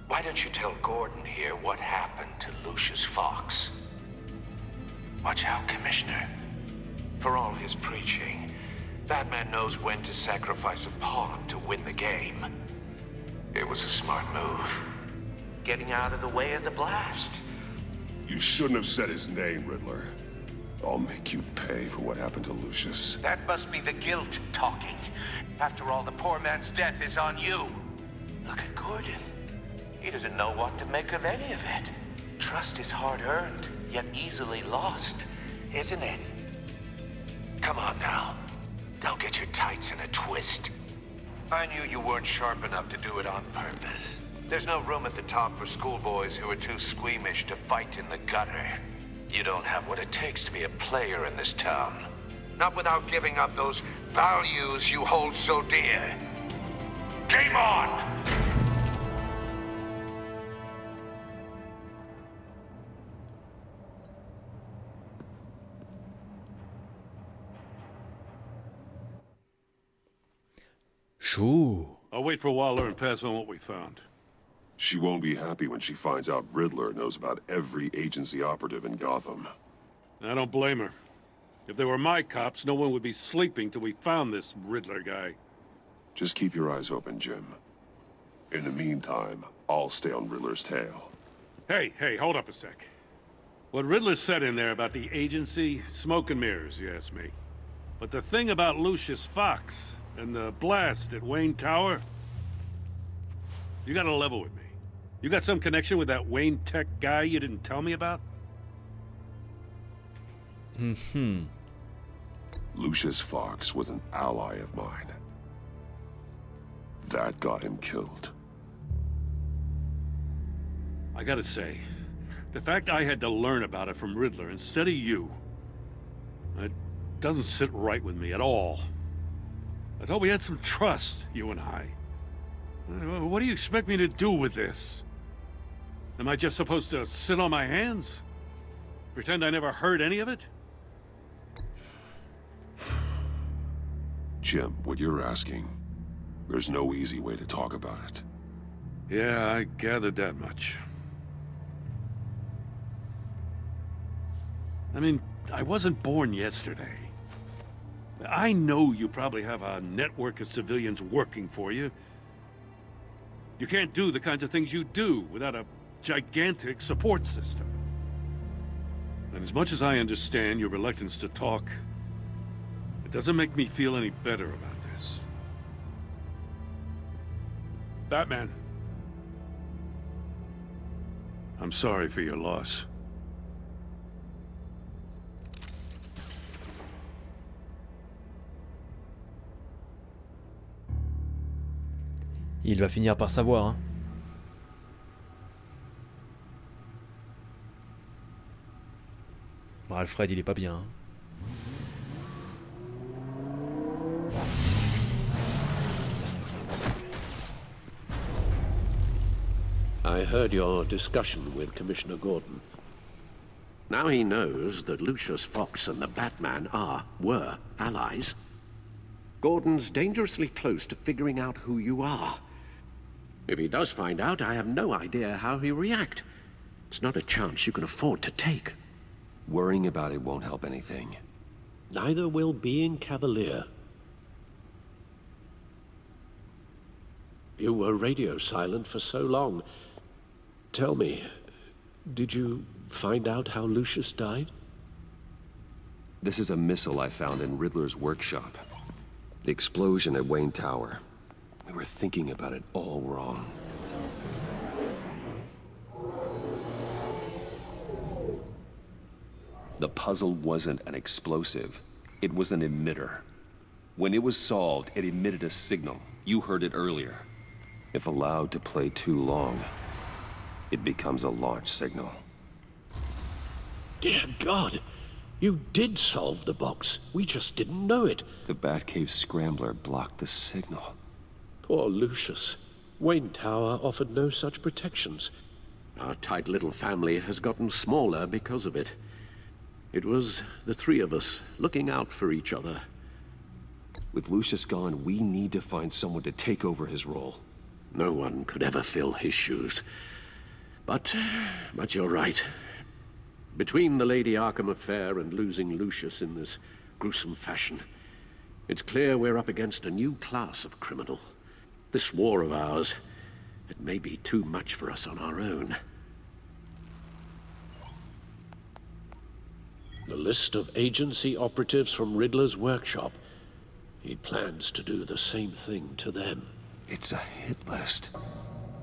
Why don't you tell Gordon here what happened to Lucius Fox? Watch out, Commissioner. For all his preaching, Batman knows when to sacrifice a pawn to win the game. It was a smart move. Getting out of the way of the blast. You shouldn't have said his name, Riddler. I'll make you pay for what happened to Lucius. That must be the guilt talking. After all, the poor man's death is on you. Look at Gordon. He doesn't know what to make of any of it. Trust is hard-earned, yet easily lost, isn't it? Come on now. Don't get your tights in a twist. I knew you weren't sharp enough to do it on purpose. There's no room at the top for schoolboys who are too squeamish to fight in the gutter. You don't have what it takes to be a player in this town. Not without giving up those values you hold so dear. Game on! Shoo. I'll wait for Waller and pass on what we found. She won't be happy when she finds out Riddler knows about every agency operative in Gotham. I don't blame her. If they were my cops, no one would be sleeping till we found this Riddler guy. Just keep your eyes open, Jim. In the meantime, I'll stay on Riddler's tail. Hey, hold up a sec. What Riddler said in there about the agency, smoke and mirrors, you ask me. But the thing about Lucius Fox and the blast at Wayne Tower, you gotta level with me. You got some connection with that Wayne Tech guy you didn't tell me about? Lucius Fox was an ally of mine. That got him killed. I gotta say, the fact I had to learn about it from Riddler instead of you, it doesn't sit right with me at all. I thought we had some trust, you and I. What do you expect me to do with this? Am I just supposed to sit on my hands? Pretend I never heard any of it? Jim, what you're asking, there's no easy way to talk about it. Yeah, I gathered that much. I mean, I wasn't born yesterday. I know you probably have a network of civilians working for you. You can't do the kinds of things you do without a gigantic support system. And as much as I understand your reluctance to talk, it doesn't make me feel any better about this. Batman. I'm sorry for your loss. Il va finir par savoir, hein. Bon, Alfred, il est pas bien. Hein. I heard your discussion with Commissioner Gordon. Now he knows that Lucius Fox and the Batman were allies. Gordon's dangerously close to figuring out who you are. If he does find out, I have no idea how he'll react. It's not a chance you can afford to take. Worrying about it won't help anything. Neither will being cavalier. You were radio silent for so long. Tell me, did you find out how Lucius died? This is a missile I found in Riddler's workshop. The explosion at Wayne Tower. We were thinking about it all wrong. The puzzle wasn't an explosive. It was an emitter. When it was solved, it emitted a signal. You heard it earlier. If allowed to play too long, it becomes a launch signal. Dear God, you did solve the box. We just didn't know it. The Batcave scrambler blocked the signal. Poor Lucius. Wayne Tower offered no such protections. Our tight little family has gotten smaller because of it. It was the three of us looking out for each other. With Lucius gone, we need to find someone to take over his role. No one could ever fill his shoes. But you're right. Between the Lady Arkham affair and losing Lucius in this gruesome fashion, it's clear we're up against a new class of criminal. This war of ours, it may be too much for us on our own. The list of agency operatives from Riddler's workshop. He plans to do the same thing to them. It's a hit list.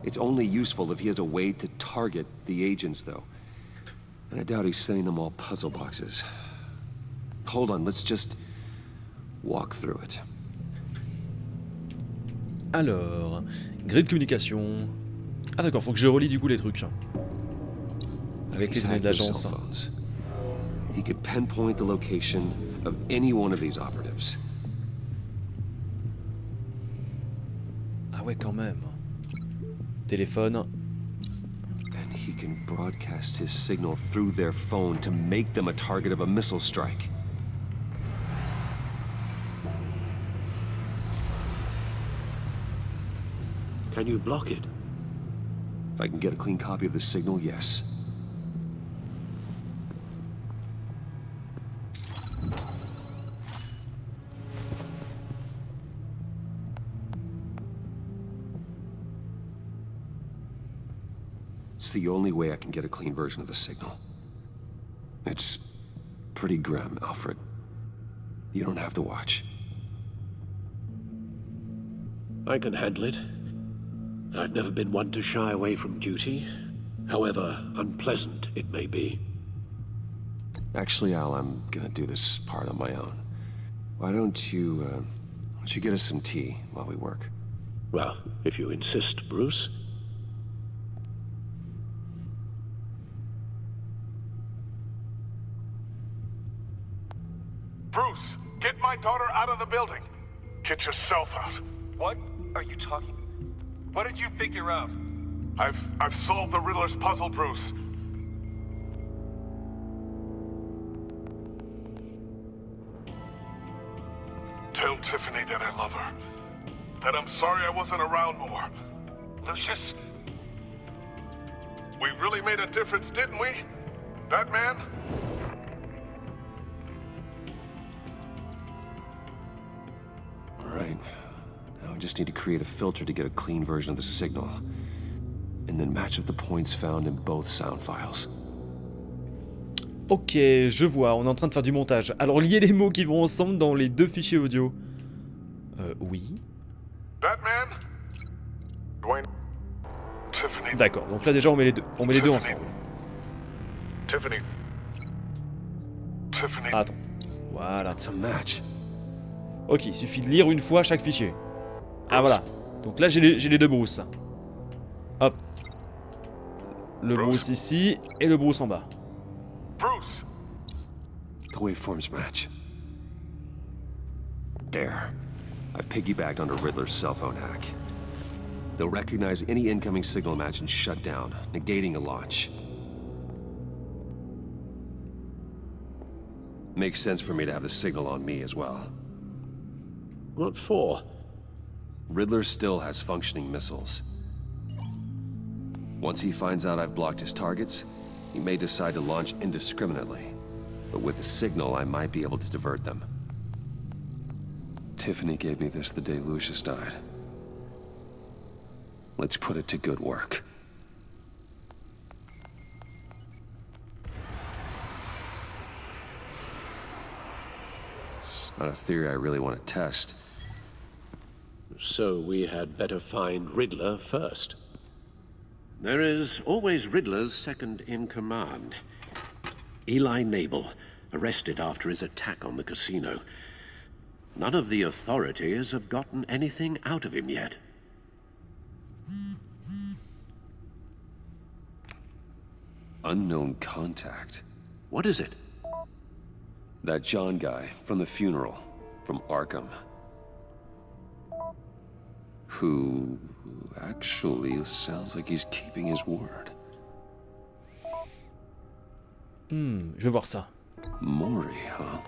It's only useful if he has a way to target the agents, though. And I doubt he's sending them all puzzle boxes. Hold on, let's just walk through it. Alors, grille de communication. Ah d'accord, faut que je relie du coup les trucs. Avec les données de l'agence. He could pinpoint the location of any one of these operatives. Ah ouais, quand même. Téléphone. And he can broadcast his signal through their phone to make them a target of a missile strike. Can you block it? If I can get a clean copy of the signal, yes. It's the only way I can get a clean version of the signal. It's pretty grim, Alfred. You don't have to watch. I can handle it. I've never been one to shy away from duty, however unpleasant it may be. Actually, Al, I'm gonna do this part on my own. Why don't you get us some tea while we work? Well, if you insist, Bruce. Bruce, get my daughter out of the building. Get yourself out. What are you talking? What did you figure out? I've solved the Riddler's puzzle, Bruce. Tell Tiffany that I love her. That I'm sorry I wasn't around more. Lucius? We really made a difference, didn't we? Batman? All right. Now I just need to create a filter to get a clean version of the signal. And then match up the points found in both sound files. Ok, je vois, on est en train de faire du montage. Alors lier les mots qui vont ensemble dans les deux fichiers audio. Oui. Batman? Dwayne? Tiffany. D'accord, donc là déjà on met les deux ensemble. Tiffany. Tiffany. Attends. Voilà. That's a match. Ok, il suffit de lire une fois chaque fichier. Ah voilà. Donc là j'ai les deux Bruce. Hop. Le Bruce ici et le Bruce en bas. Bruce. the waveforms match. There. I've piggybacked onto Riddler's cell phone hack. They'll recognize any incoming signal match and shut down, negating a launch. Makes sense for me to have the signal on me as well. What for? Riddler still has functioning missiles. Once he finds out I've blocked his targets, he may decide to launch indiscriminately. But with the signal, I might be able to divert them. Tiffany gave me this the day Lucius died. Let's put it to good work. It's not a theory I really want to test. So we had better find Riddler first. There is always Riddler's second-in-command. Eli Nabel, arrested after his attack on the casino. None of the authorities have gotten anything out of him yet. Unknown contact. What is it? That John guy from the funeral, from Arkham. Who actually sounds like he's keeping his word. Je vais voir ça. Maury, huh?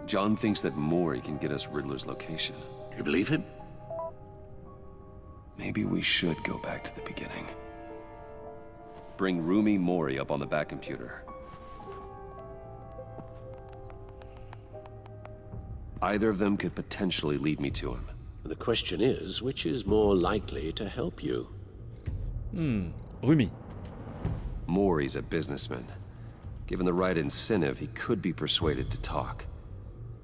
John thinks that Maury can get us Riddler's location. Do you believe him? Maybe we should go back to the beginning. Bring Rumi Maury up on the back computer. Either of them could potentially lead me to him. The question is, which is more likely to help you? Rumi. Maury's a businessman. Given the right incentive, he could be persuaded to talk.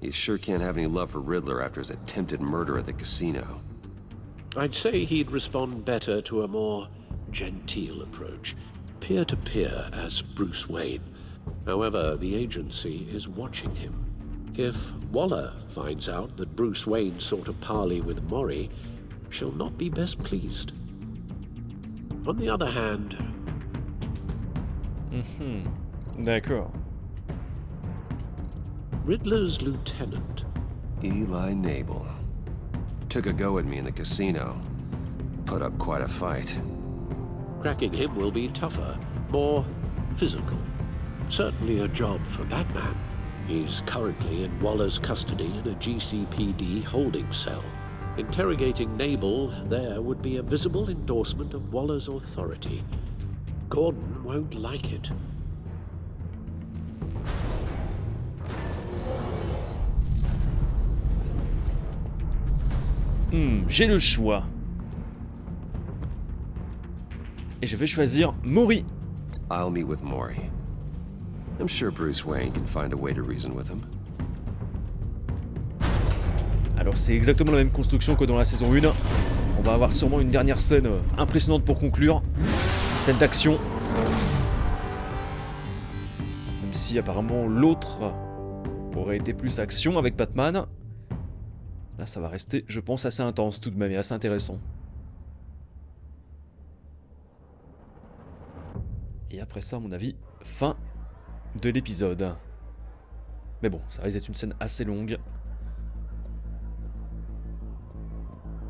He sure can't have any love for Riddler after his attempted murder at the casino. I'd say he'd respond better to a more genteel approach, peer-to-peer as Bruce Wayne. However, the agency is watching him. If Waller finds out that Bruce Wayne sought a parley with Maury, she'll not be best pleased. On the other hand... D'accord. Riddler's lieutenant. Eli Nabel. Took a go at me in the casino. Put up quite a fight. Cracking him will be tougher, more physical. Certainly a job for Batman. He's currently in Waller's custody in a GCPD holding cell. Interrogating Nabel there would be a visible endorsement of Waller's authority. Gordon won't like it. J'ai le choix. Et je vais choisir Maury. I'll meet with Maury. I'm sure Bruce Wayne can find a way to reason with him. Alors c'est exactement la même construction que dans la saison 1. On va avoir sûrement une dernière scène impressionnante pour conclure. Scène d'action. Même si apparemment l'autre aurait été plus action avec Batman. Là ça va rester, je pense, assez intense tout de même et assez intéressant. Et après ça, à mon avis, fin de l'épisode. Mais bon, ça risque d'être une scène assez longue.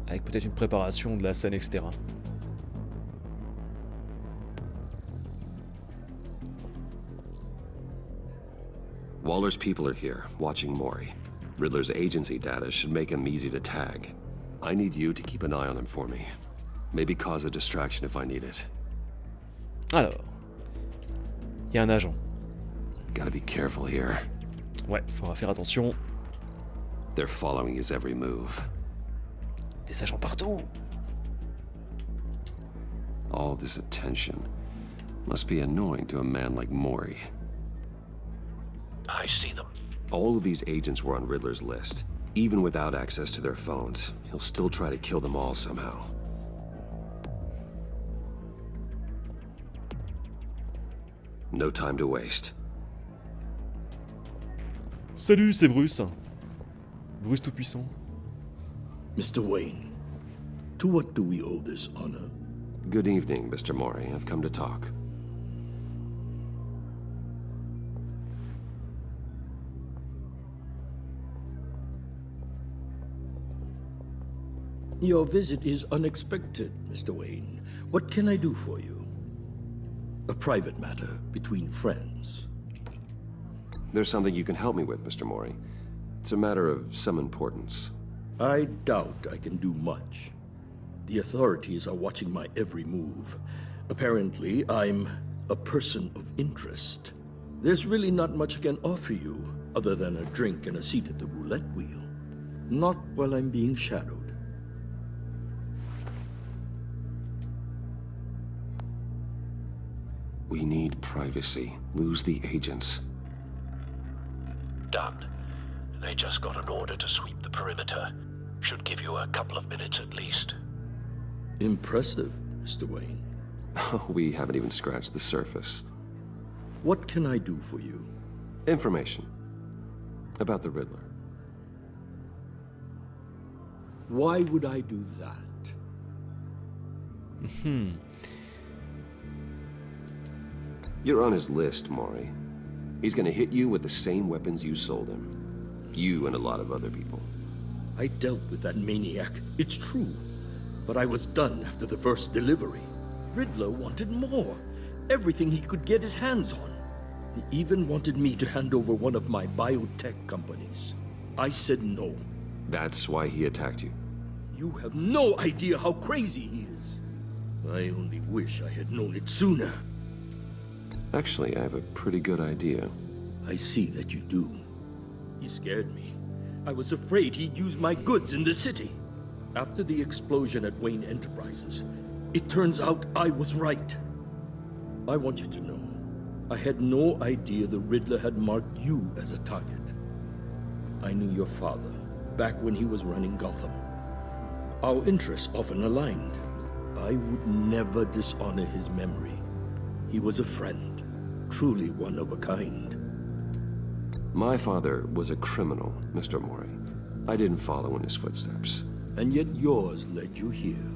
Avec peut-être une préparation de la scène, etc. Waller's people are here, watching Maury. Riddler's agency data should make him easy to tag. I need you to keep an eye on him for me. Maybe cause a distraction if I need it. Alors, il y a un agent. Gotta be careful here. Ouais, faudra faire attention. They're following his every move. Des agents partout. All this attention must be annoying to a man like Maury. I see them. All of these agents were on Riddler's list. Even without access to their phones, he'll still try to kill them all somehow. No time to waste. Salut, c'est Bruce. Bruce tout-puissant. Mr. Wayne, To what do we owe this honor? Good evening, Mr. Mori. I've come to talk. Your visit is unexpected, Mr. Wayne. What can I do for you? A private matter between friends. There's something you can help me with, Mr. Mori. It's a matter of some importance. I doubt I can do much. The authorities are watching my every move. Apparently, I'm a person of interest. There's really not much I can offer you, other than a drink and a seat at the roulette wheel. Not while I'm being shadowed. We need privacy. Lose the agents. Done. They just got an order to sweep the perimeter. Should give you a couple of minutes at least. Impressive, Mr. Wayne. We haven't even scratched the surface. What can I do for you? Information. About the Riddler. Why would I do that? You're on his list, Mori. He's gonna hit you with the same weapons you sold him. You and a lot of other people. I dealt with that maniac, it's true. But I was done after the first delivery. Riddler wanted more. Everything he could get his hands on. He even wanted me to hand over one of my biotech companies. I said no. That's why he attacked you. You have no idea how crazy he is. I only wish I had known it sooner. Actually, I have a pretty good idea. I see that you do. He scared me. I was afraid he'd use my goods in the city. After the explosion at Wayne Enterprises, it turns out I was right. I want you to know, I had no idea the Riddler had marked you as a target. I knew your father, back when he was running Gotham. Our interests often aligned. I would never dishonor his memory. He was a friend, truly one of a kind. My father was a criminal, Mr. Mori. I didn't follow in his footsteps. And yet yours led you here,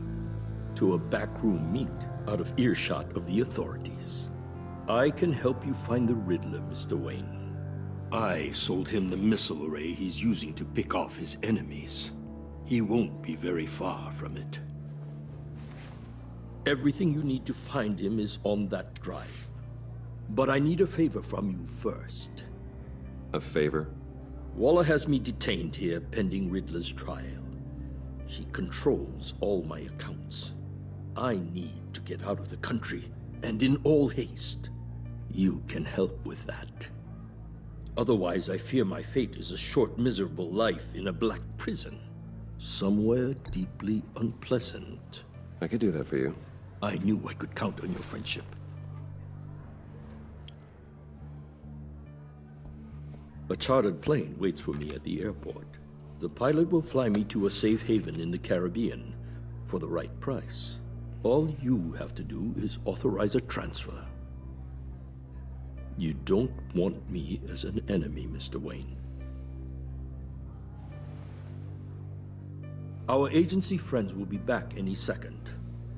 to a backroom meet out of earshot of the authorities. I can help you find the Riddler, Mr. Wayne. I sold him the missile array he's using to pick off his enemies. He won't be very far from it. Everything you need to find him is on that drive. But I need a favor from you first. A favor? Waller has me detained here pending Riddler's trial. She controls all my accounts. I need to get out of the country, and in all haste. You can help with that. Otherwise, I fear my fate is a short, miserable life in a black prison. Somewhere deeply unpleasant. I could do that for you. I knew I could count on your friendship. A chartered plane waits for me at the airport. The pilot will fly me to a safe haven in the Caribbean for the right price. All you have to do is authorize a transfer. You don't want me as an enemy, Mr. Wayne. Our agency friends will be back any second.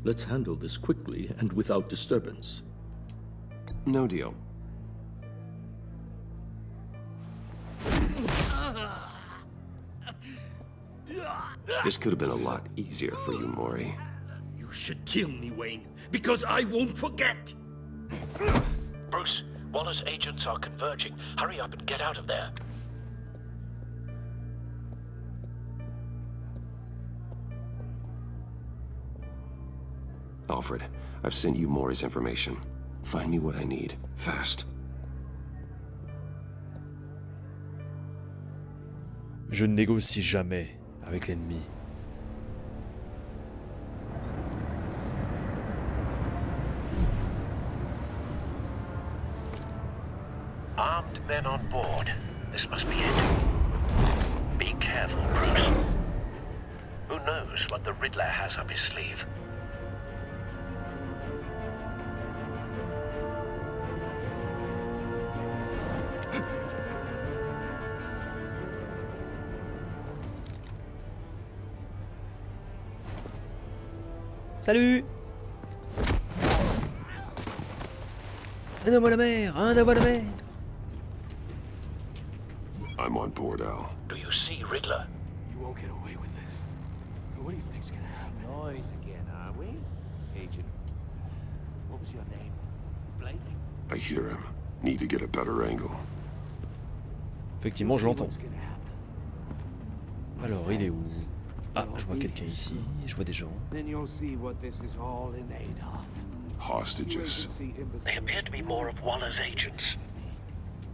Let's handle this quickly and without disturbance. No deal. This could have been a lot easier for you, Mori. You should kill me, Wayne, because I won't forget! Bruce, Waller's agents are converging. Hurry up and get out of there. Alfred, I've sent you Mori's information. Find me what I need, fast. Je ne négocie jamais avec l'ennemi. Armed men on board. This must be it. Be careful, Bruce. Who knows what the Riddler has up his sleeve? Salut. Un homme à la mer, un homme à la mer. I'm on board, Al. Do you see Riddler? You won't get away with this. What do you think's gonna happen? Noise again, are we? Agent. What was your name? Blake? I hear him. Need to get a better angle. Effectivement, je l'entends. Alors, il est où? Ah, je vois quelqu'un ici, je vois des gens. Then you'll see what this is all in aid of. Hostages. They appear to be more of Waller's agents.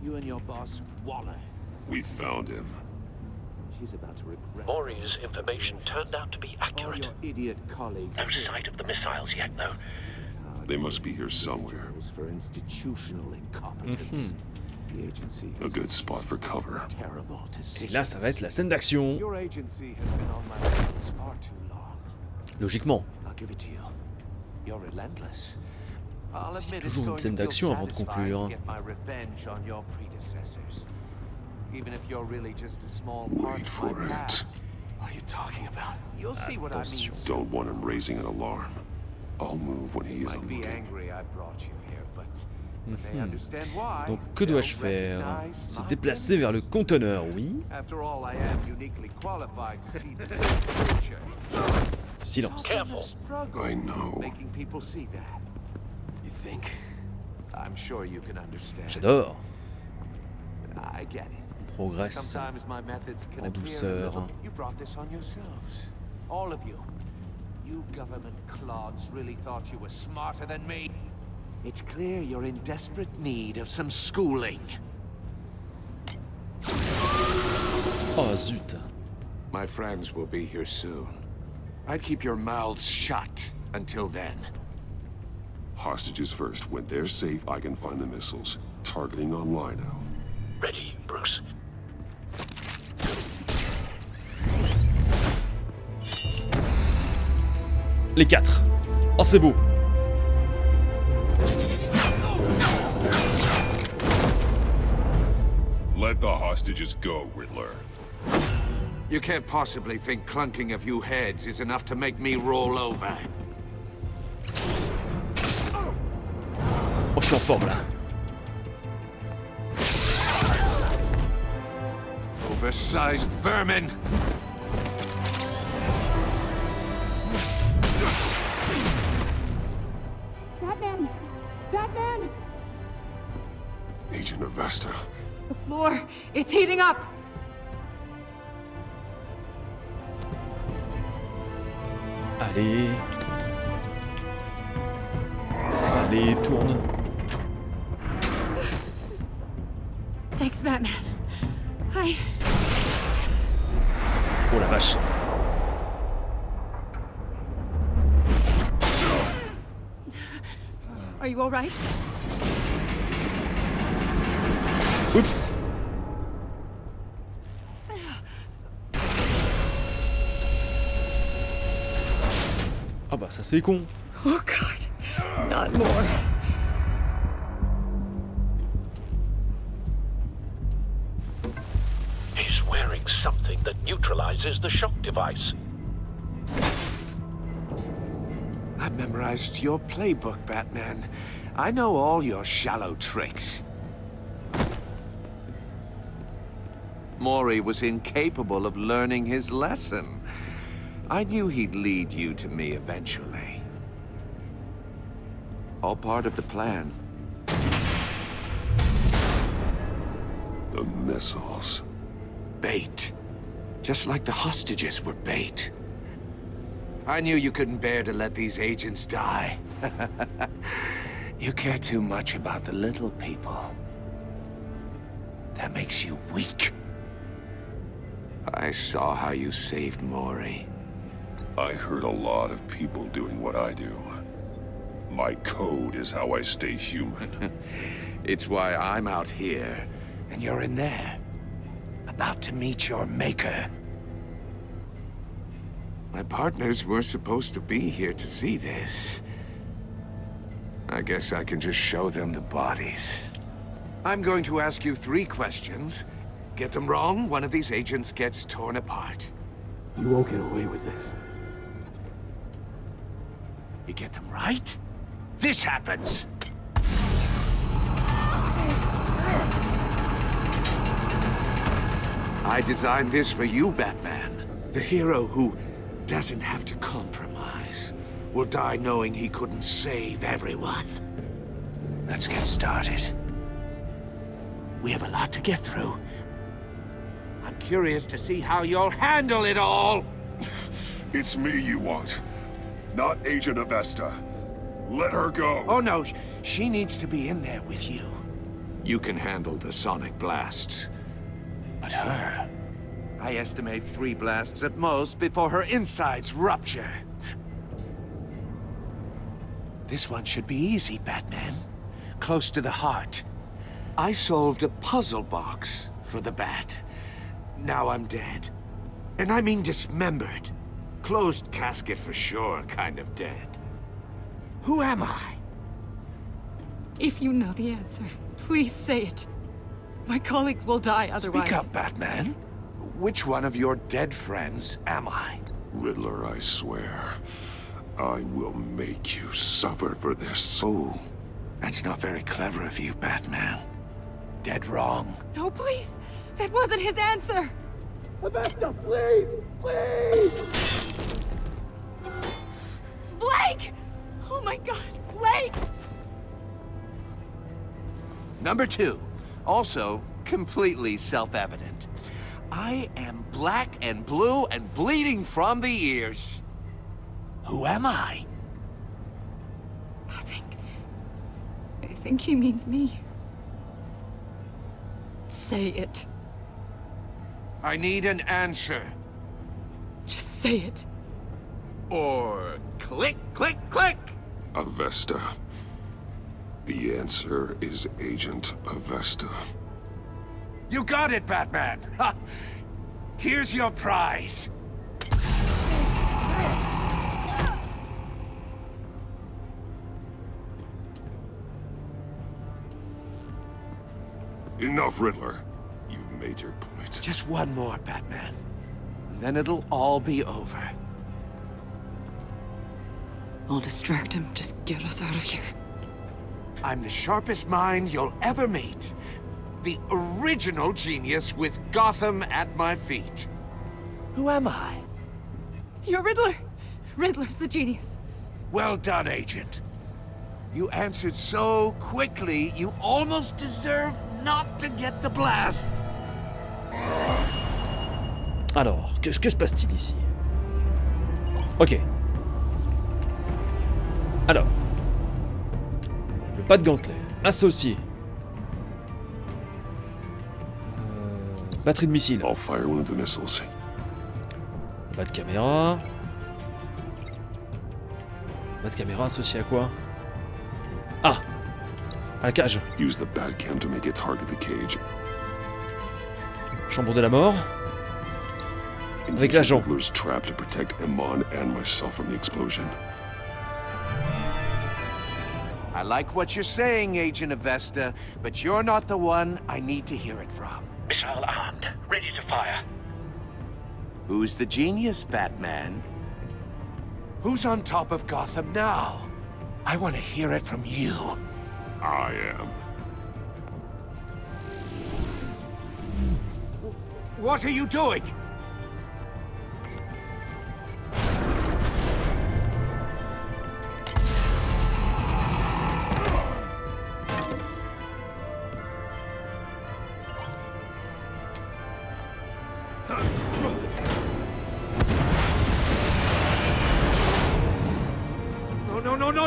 You and your boss, Waller. We found him. She's about to regret. Maury's information turned out to be accurate. All your idiot colleagues. No sight of the missiles yet, though. They must be here somewhere. For institutional incompetence. The agency A good spot for cover. Terrible Et là, ça va être la scène d'action. Your agency has been on my heels far too long. Logiquement. I'll give it to you. You're relentless. I'll admit it's Toujours une going scène to feel d'action avant de satisfying conclure. to get my revenge on your predecessors. Even if you're really just a small part Wait of my for past. it. What are you talking about? You'll see what I mean. Don't want him raising an alarm. I'll move when he is Might be looking. angry I brought you here, but when they understand why, Donc que dois-je faire? Se déplacer vers le conteneur, oui. After all, I am uniquely qualified to see the future. Silence. I know. Making people see that. You think? I'm sure you can understand. J'adore. I get it. On progresse Sometimes my methods can en appear a douceur. little- You brought this on yourselves. All of you. You government clods really thought you were smarter than me. It's clear you're in desperate need of some schooling. Oh zut. My friends will be here soon. I'd keep your mouths shut until then. Hostages first. When they're safe, I can find the missiles. Targeting online now. Ready, Bruce. Les 4. Oh, c'est beau. Let the hostages go, Riddler. You can't possibly think clunking a few heads is enough to make me roll over. Oh, je suis en forme là. Oversized vermin! Batman! Batman! Agent Avesta. The floor, it's heating up! Allez. Allez, tourne. Thanks, Batman. I... Oh la vache. Are you alright? Oups. Ah bah ça c'est con. Oh God, not more. He's wearing something that neutralizes the shock device. I've memorized your playbook, Batman. I know all your shallow tricks. Maury was incapable of learning his lesson. I knew he'd lead you to me eventually. All part of the plan. The missiles. Bait. Just like the hostages were bait. I knew you couldn't bear to let these agents die. You care too much about the little people. That makes you weak. I saw how you saved Maury. I heard a lot of people doing what I do. My code is how I stay human. It's why I'm out here, and you're in there. About to meet your maker. My partners were supposed to be here to see this. I guess I can just show them the bodies. I'm going to ask you 3 questions. Get them wrong, one of these agents gets torn apart. You won't get away with this. get them right, this happens. I designed this for you, Batman. The hero who doesn't have to compromise will die knowing he couldn't save everyone. Let's get started. We have a lot to get through. I'm curious to see how you'll handle it all. It's me you want, not Agent Avesta. Let her go. Oh no, she needs to be in there with you. You can handle the sonic blasts. But her... I estimate 3 blasts at most before her insides rupture. This one should be easy, Batman. Close to the heart. I solved a puzzle box for the Bat. Now I'm dead. And I mean dismembered. Closed casket for sure, kind of dead. Who am I? If you know the answer, please say it. My colleagues will die otherwise. Speak up, Batman. Which one of your dead friends am I? Riddler, I swear. I will make you suffer for this. Oh, that's not very clever of you, Batman. Dead wrong. No, please! That wasn't his answer! Avesta, please! Please! Blake! Oh my god, Blake! Number 2. Also, completely self-evident. I am black and blue and bleeding from the ears. Who am I? I think he means me. Say it. I need an answer. Just say it. Or click, click, click! Avesta. The answer is Agent Avesta. You got it, Batman! Ha! Here's your prize. Enough, Riddler. You've made your point. Just one more, Batman. And then it'll all be over. I'll distract him. Just get us out of here. I'm the sharpest mind you'll ever meet. The original genius with Gotham at my feet. Who am I? You're Riddler. Riddler's the genius. Well done, Agent. You answered so quickly, you almost deserve not to get the blast. Alors, que se passe-t-il ici? Ok. Alors. Le pas de gantelet. Associé. Batterie de missile. I'll fire one of the missiles. Pas de caméra. Pas de caméra associé à quoi? Ah! À la cage. Use the Batcam to make it target the cage. Chambre de la mort. Avec l'agent. Riddler's trap to protect Iman and myself from the explosion. I like what you're saying, Agent Avesta, but you're not the one I need to hear it from. Missile armed, ready to fire. Who's the genius, Batman? Who's on top of Gotham now? I want to hear it from you. I am. What are you doing?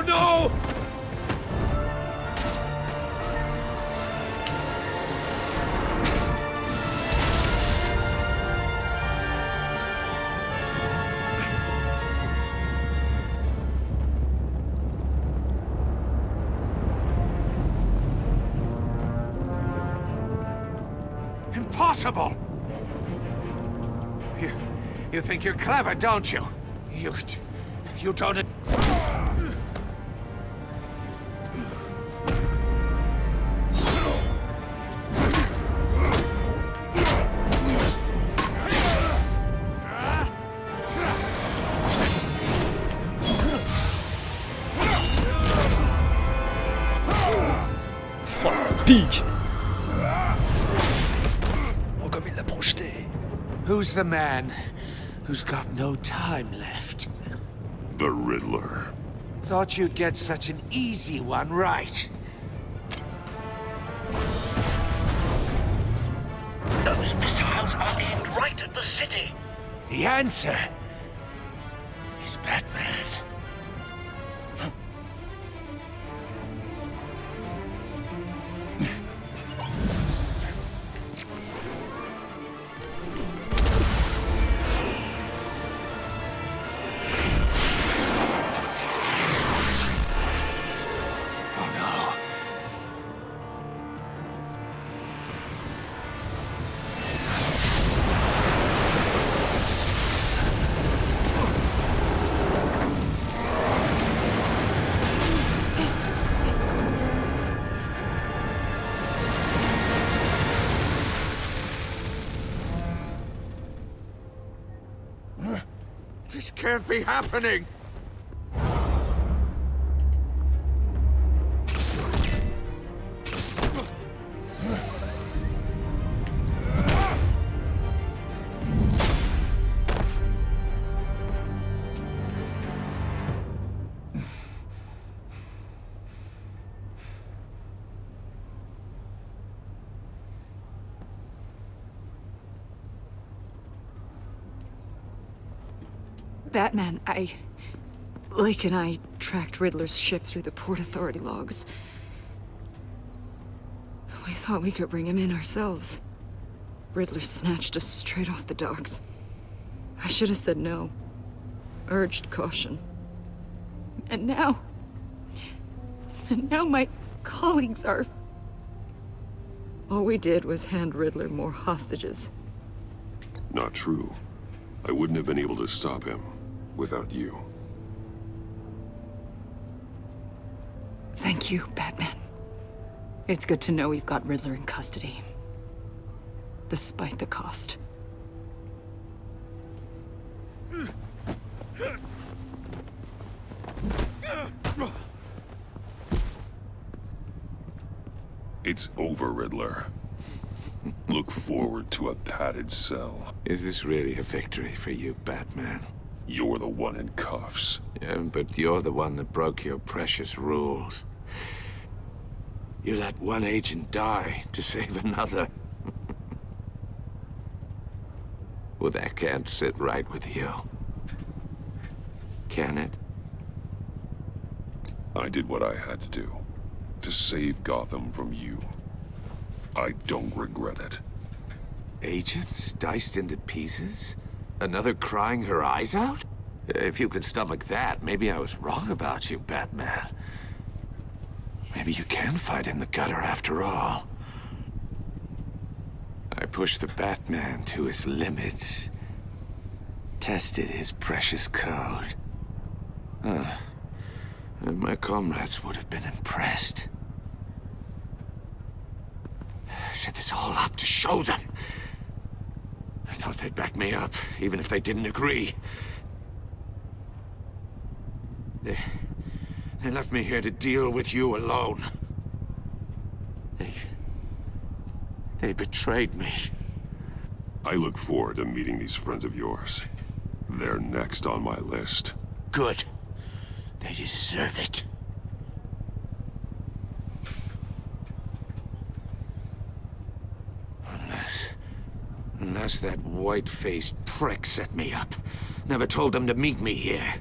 No! Impossible! You think you're clever, don't you? You don't... pique. Oh, comme il l'a projeté. Who's the man who's got no time left? The Riddler. Thought you'd get such an easy one right. Those missiles are aimed right at the city. The answer is Batman. This can't be happening! Batman, Lake and I tracked Riddler's ship through the Port Authority logs. We thought we could bring him in ourselves. Riddler snatched us straight off the docks. I should have said no. Urged caution. And now my colleagues are... All we did was hand Riddler more hostages. Not true. I wouldn't have been able to stop him without you. Thank you, Batman. It's good to know we've got Riddler in custody. Despite the cost. It's over, Riddler. Look forward to a padded cell. Is this really a victory for you, Batman? You're the one in cuffs. Yeah, but you're the one that broke your precious rules. You let one agent die to save another. Well, that can't sit right with you. Can it? I did what I had to do. To save Gotham from you. I don't regret it. Agents diced into pieces? Another crying her eyes out? If you could stomach that, maybe I was wrong about you, Batman. Maybe you can fight in the gutter after all. I pushed the Batman to his limits. Tested his precious code. And my comrades would have been impressed. I set this all up to show them. I thought they'd back me up, even if they didn't agree. They left me here to deal with you alone. They betrayed me. I look forward to meeting these friends of yours. They're next on my list. Good. They deserve it. Unless that white-faced prick set me up. Never told them to meet me here.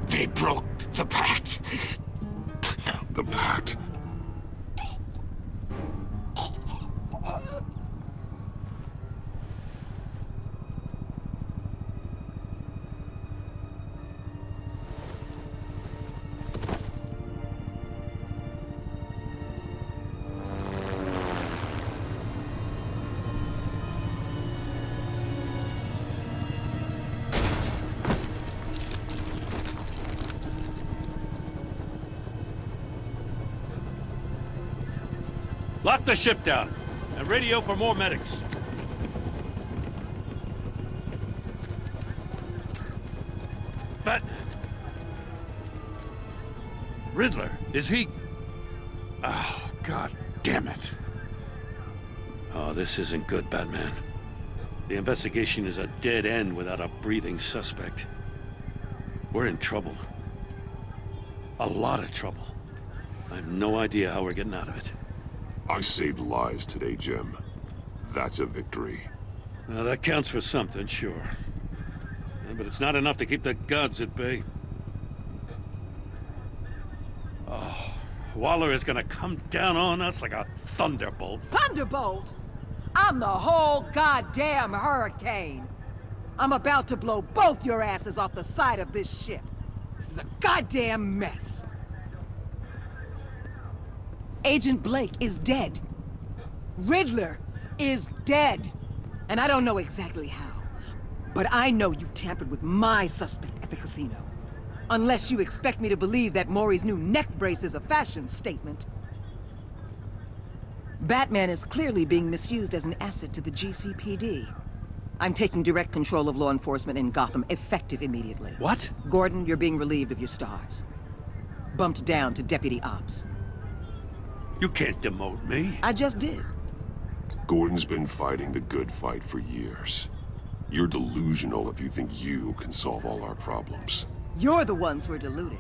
They broke the pact. The pact? Lock the ship down, and radio for more medics. But... Riddler, is he... Oh, god damn it. Oh, this isn't good, Batman. The investigation is a dead end without a breathing suspect. We're in trouble. A lot of trouble. I have no idea how we're getting out of it. I saved lives today, Jim. That's a victory. Now, that counts for something, sure. Yeah, but it's not enough to keep the gods at bay. Oh, Waller is gonna come down on us like a thunderbolt. Thunderbolt? I'm the whole goddamn hurricane. I'm about to blow both your asses off the side of this ship. This is a goddamn mess. Agent Blake is dead. Riddler is dead. And I don't know exactly how. But I know you tampered with my suspect at the casino. Unless you expect me to believe that Maury's new neck brace is a fashion statement. Batman is clearly being misused as an asset to the GCPD. I'm taking direct control of law enforcement in Gotham, effective immediately. What? Gordon, you're being relieved of your stars. Bumped down to Deputy Ops. You can't demote me. I just did. Gordon's been fighting the good fight for years. You're delusional if you think you can solve all our problems. You're the ones who are deluded.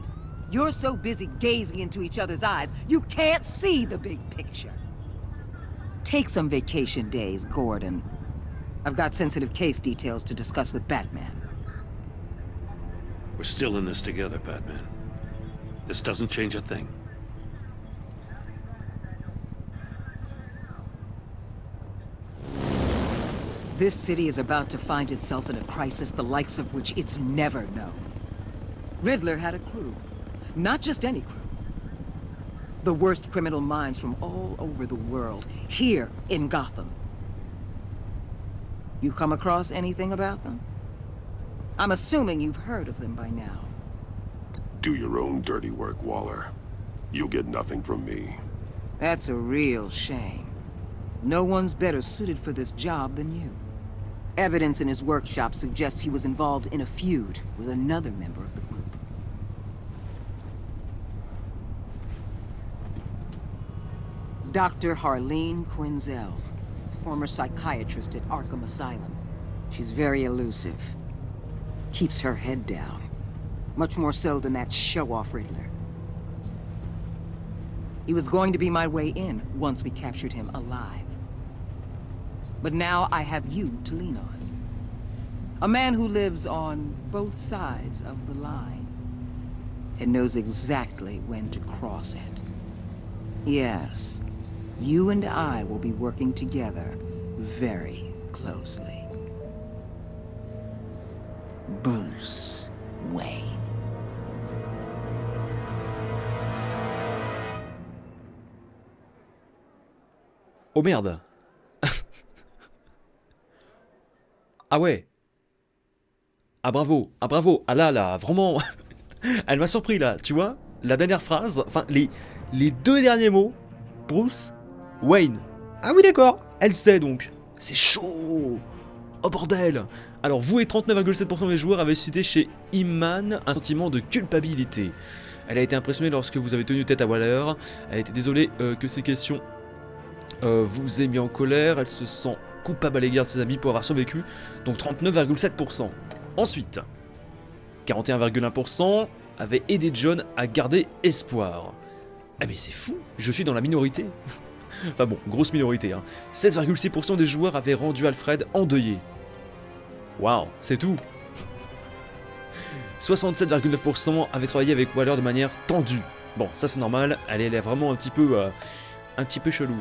You're so busy gazing into each other's eyes, you can't see the big picture. Take some vacation days, Gordon. I've got sensitive case details to discuss with Batman. We're still in this together, Batman. This doesn't change a thing. This city is about to find itself in a crisis the likes of which it's never known. Riddler had a crew. Not just any crew. The worst criminal minds from all over the world, here in Gotham. You come across anything about them? I'm assuming you've heard of them by now. Do your own dirty work, Waller. You'll get nothing from me. That's a real shame. No one's better suited for this job than you. Evidence in his workshop suggests he was involved in a feud with another member of the group. Dr. Harleen Quinzel, former psychiatrist at Arkham Asylum. She's very elusive. Keeps her head down. Much more so than that show-off Riddler. He was going to be my way in once we captured him alive. But now I have you to lean on. A man who lives on both sides of the line and knows exactly when to cross it. Yes, you and I will be working together very closely. Bruce Wayne. Oh merde. Ah ouais. Ah bravo, ah bravo. Ah là, vraiment. Elle m'a surpris là, tu vois. La dernière phrase, enfin les deux derniers mots. Bruce Wayne. Ah oui d'accord, elle sait donc. C'est chaud. Oh bordel. Alors vous et 39,7% des joueurs avaient suscité chez Iman un sentiment de culpabilité. Elle a été impressionnée lorsque vous avez tenu tête à Waller. Elle a été désolée que ces questions vous aient mis en colère. Elle se sent coupable à l'égard de ses amis pour avoir survécu. Donc 39,7%. Ensuite, 41,1% avaient aidé John à garder espoir. Ah mais c'est fou, je suis dans la minorité. Enfin bon, grosse minorité. 16,6% des joueurs avaient rendu Alfred endeuillé. Waouh, c'est tout. 67,9% avaient travaillé avec Waller de manière tendue. Bon, ça c'est normal, elle est vraiment un petit peu chelou.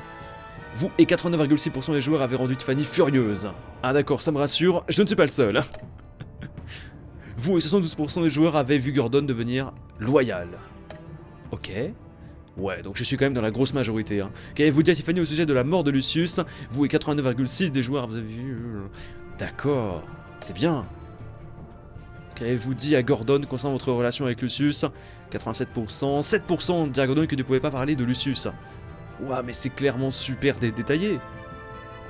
Vous et 89,6% des joueurs avaient rendu Tiffany furieuse. Ah d'accord, ça me rassure, je ne suis pas le seul. Vous et 72% des joueurs avaient vu Gordon devenir loyal. Ok. Ouais, donc je suis quand même dans la grosse majorité. Qu'avez-vous dit à Tiffany au sujet de la mort de Lucius? Vous et 89,6% des joueurs vous avez vu... D'accord, c'est bien. Qu'avez-vous dit à Gordon concernant votre relation avec Lucius? 87%. 7% dit à Gordon que ne pouvait pas parler de Lucius. Ouah, mais c'est clairement super détaillé.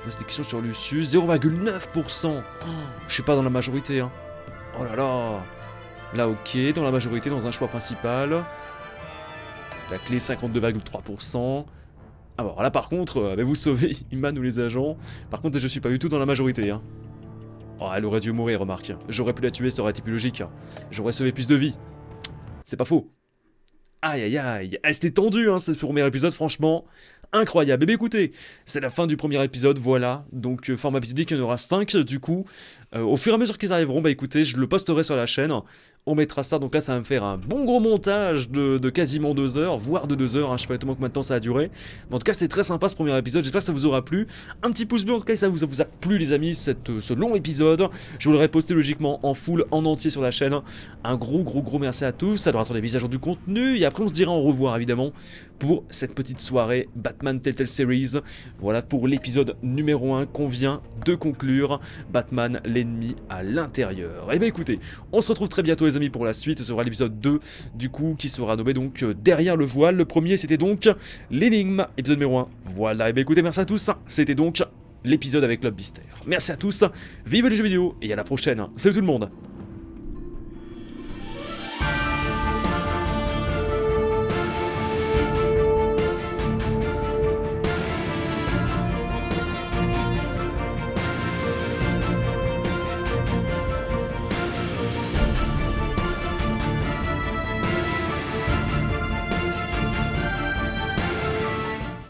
On pose des questions sur Lucius, 0,9%. Oh, je suis pas dans la majorité, hein. Oh là là. Là, ok, dans la majorité, dans un choix principal. La clé, 52,3%. Alors là, par contre, vous sauvez Iman ou les agents. Par contre, je suis pas du tout dans la majorité, hein. Oh, elle aurait dû mourir, remarque. J'aurais pu la tuer, ça aurait été plus logique. J'aurais sauvé plus de vies. C'est pas faux. Aïe aïe aïe. Ah, c'était tendu, hein, ce premier épisode, franchement. Incroyable. Eh bien écoutez, c'est la fin du premier épisode, voilà. Donc format épisodique, il y en aura 5 du coup. Au fur et à mesure qu'ils arriveront, bah écoutez, je le posterai sur la chaîne. On mettra ça, donc là ça va me faire un bon gros montage de quasiment 2 heures, voire de 2 heures, hein, je sais pas exactement combien de temps ça a duré. Mais en tout cas c'est très sympa ce premier épisode, j'espère que ça vous aura plu. Un petit pouce bleu en tout cas si ça vous a plu les amis, ce long épisode. Je vous l'aurai posté logiquement en full, en entier sur la chaîne. Un gros merci à tous, ça doit être des mises à jour du contenu. Et après on se dira au revoir évidemment pour cette petite soirée Batman Telltale Series. Voilà pour l'épisode numéro 1 qu'on vient de conclure, Batman l'ennemi à l'intérieur. Et bien écoutez, on se retrouve très bientôt les amis pour la suite, ce sera l'épisode 2 du coup qui sera nommé donc Derrière le voile. Le premier c'était donc l'énigme, épisode numéro 1. Voilà, et bien écoutez, merci à tous, c'était donc l'épisode avec Lob Bister. Merci à tous, vive les jeux vidéo et à la prochaine. Salut tout le monde.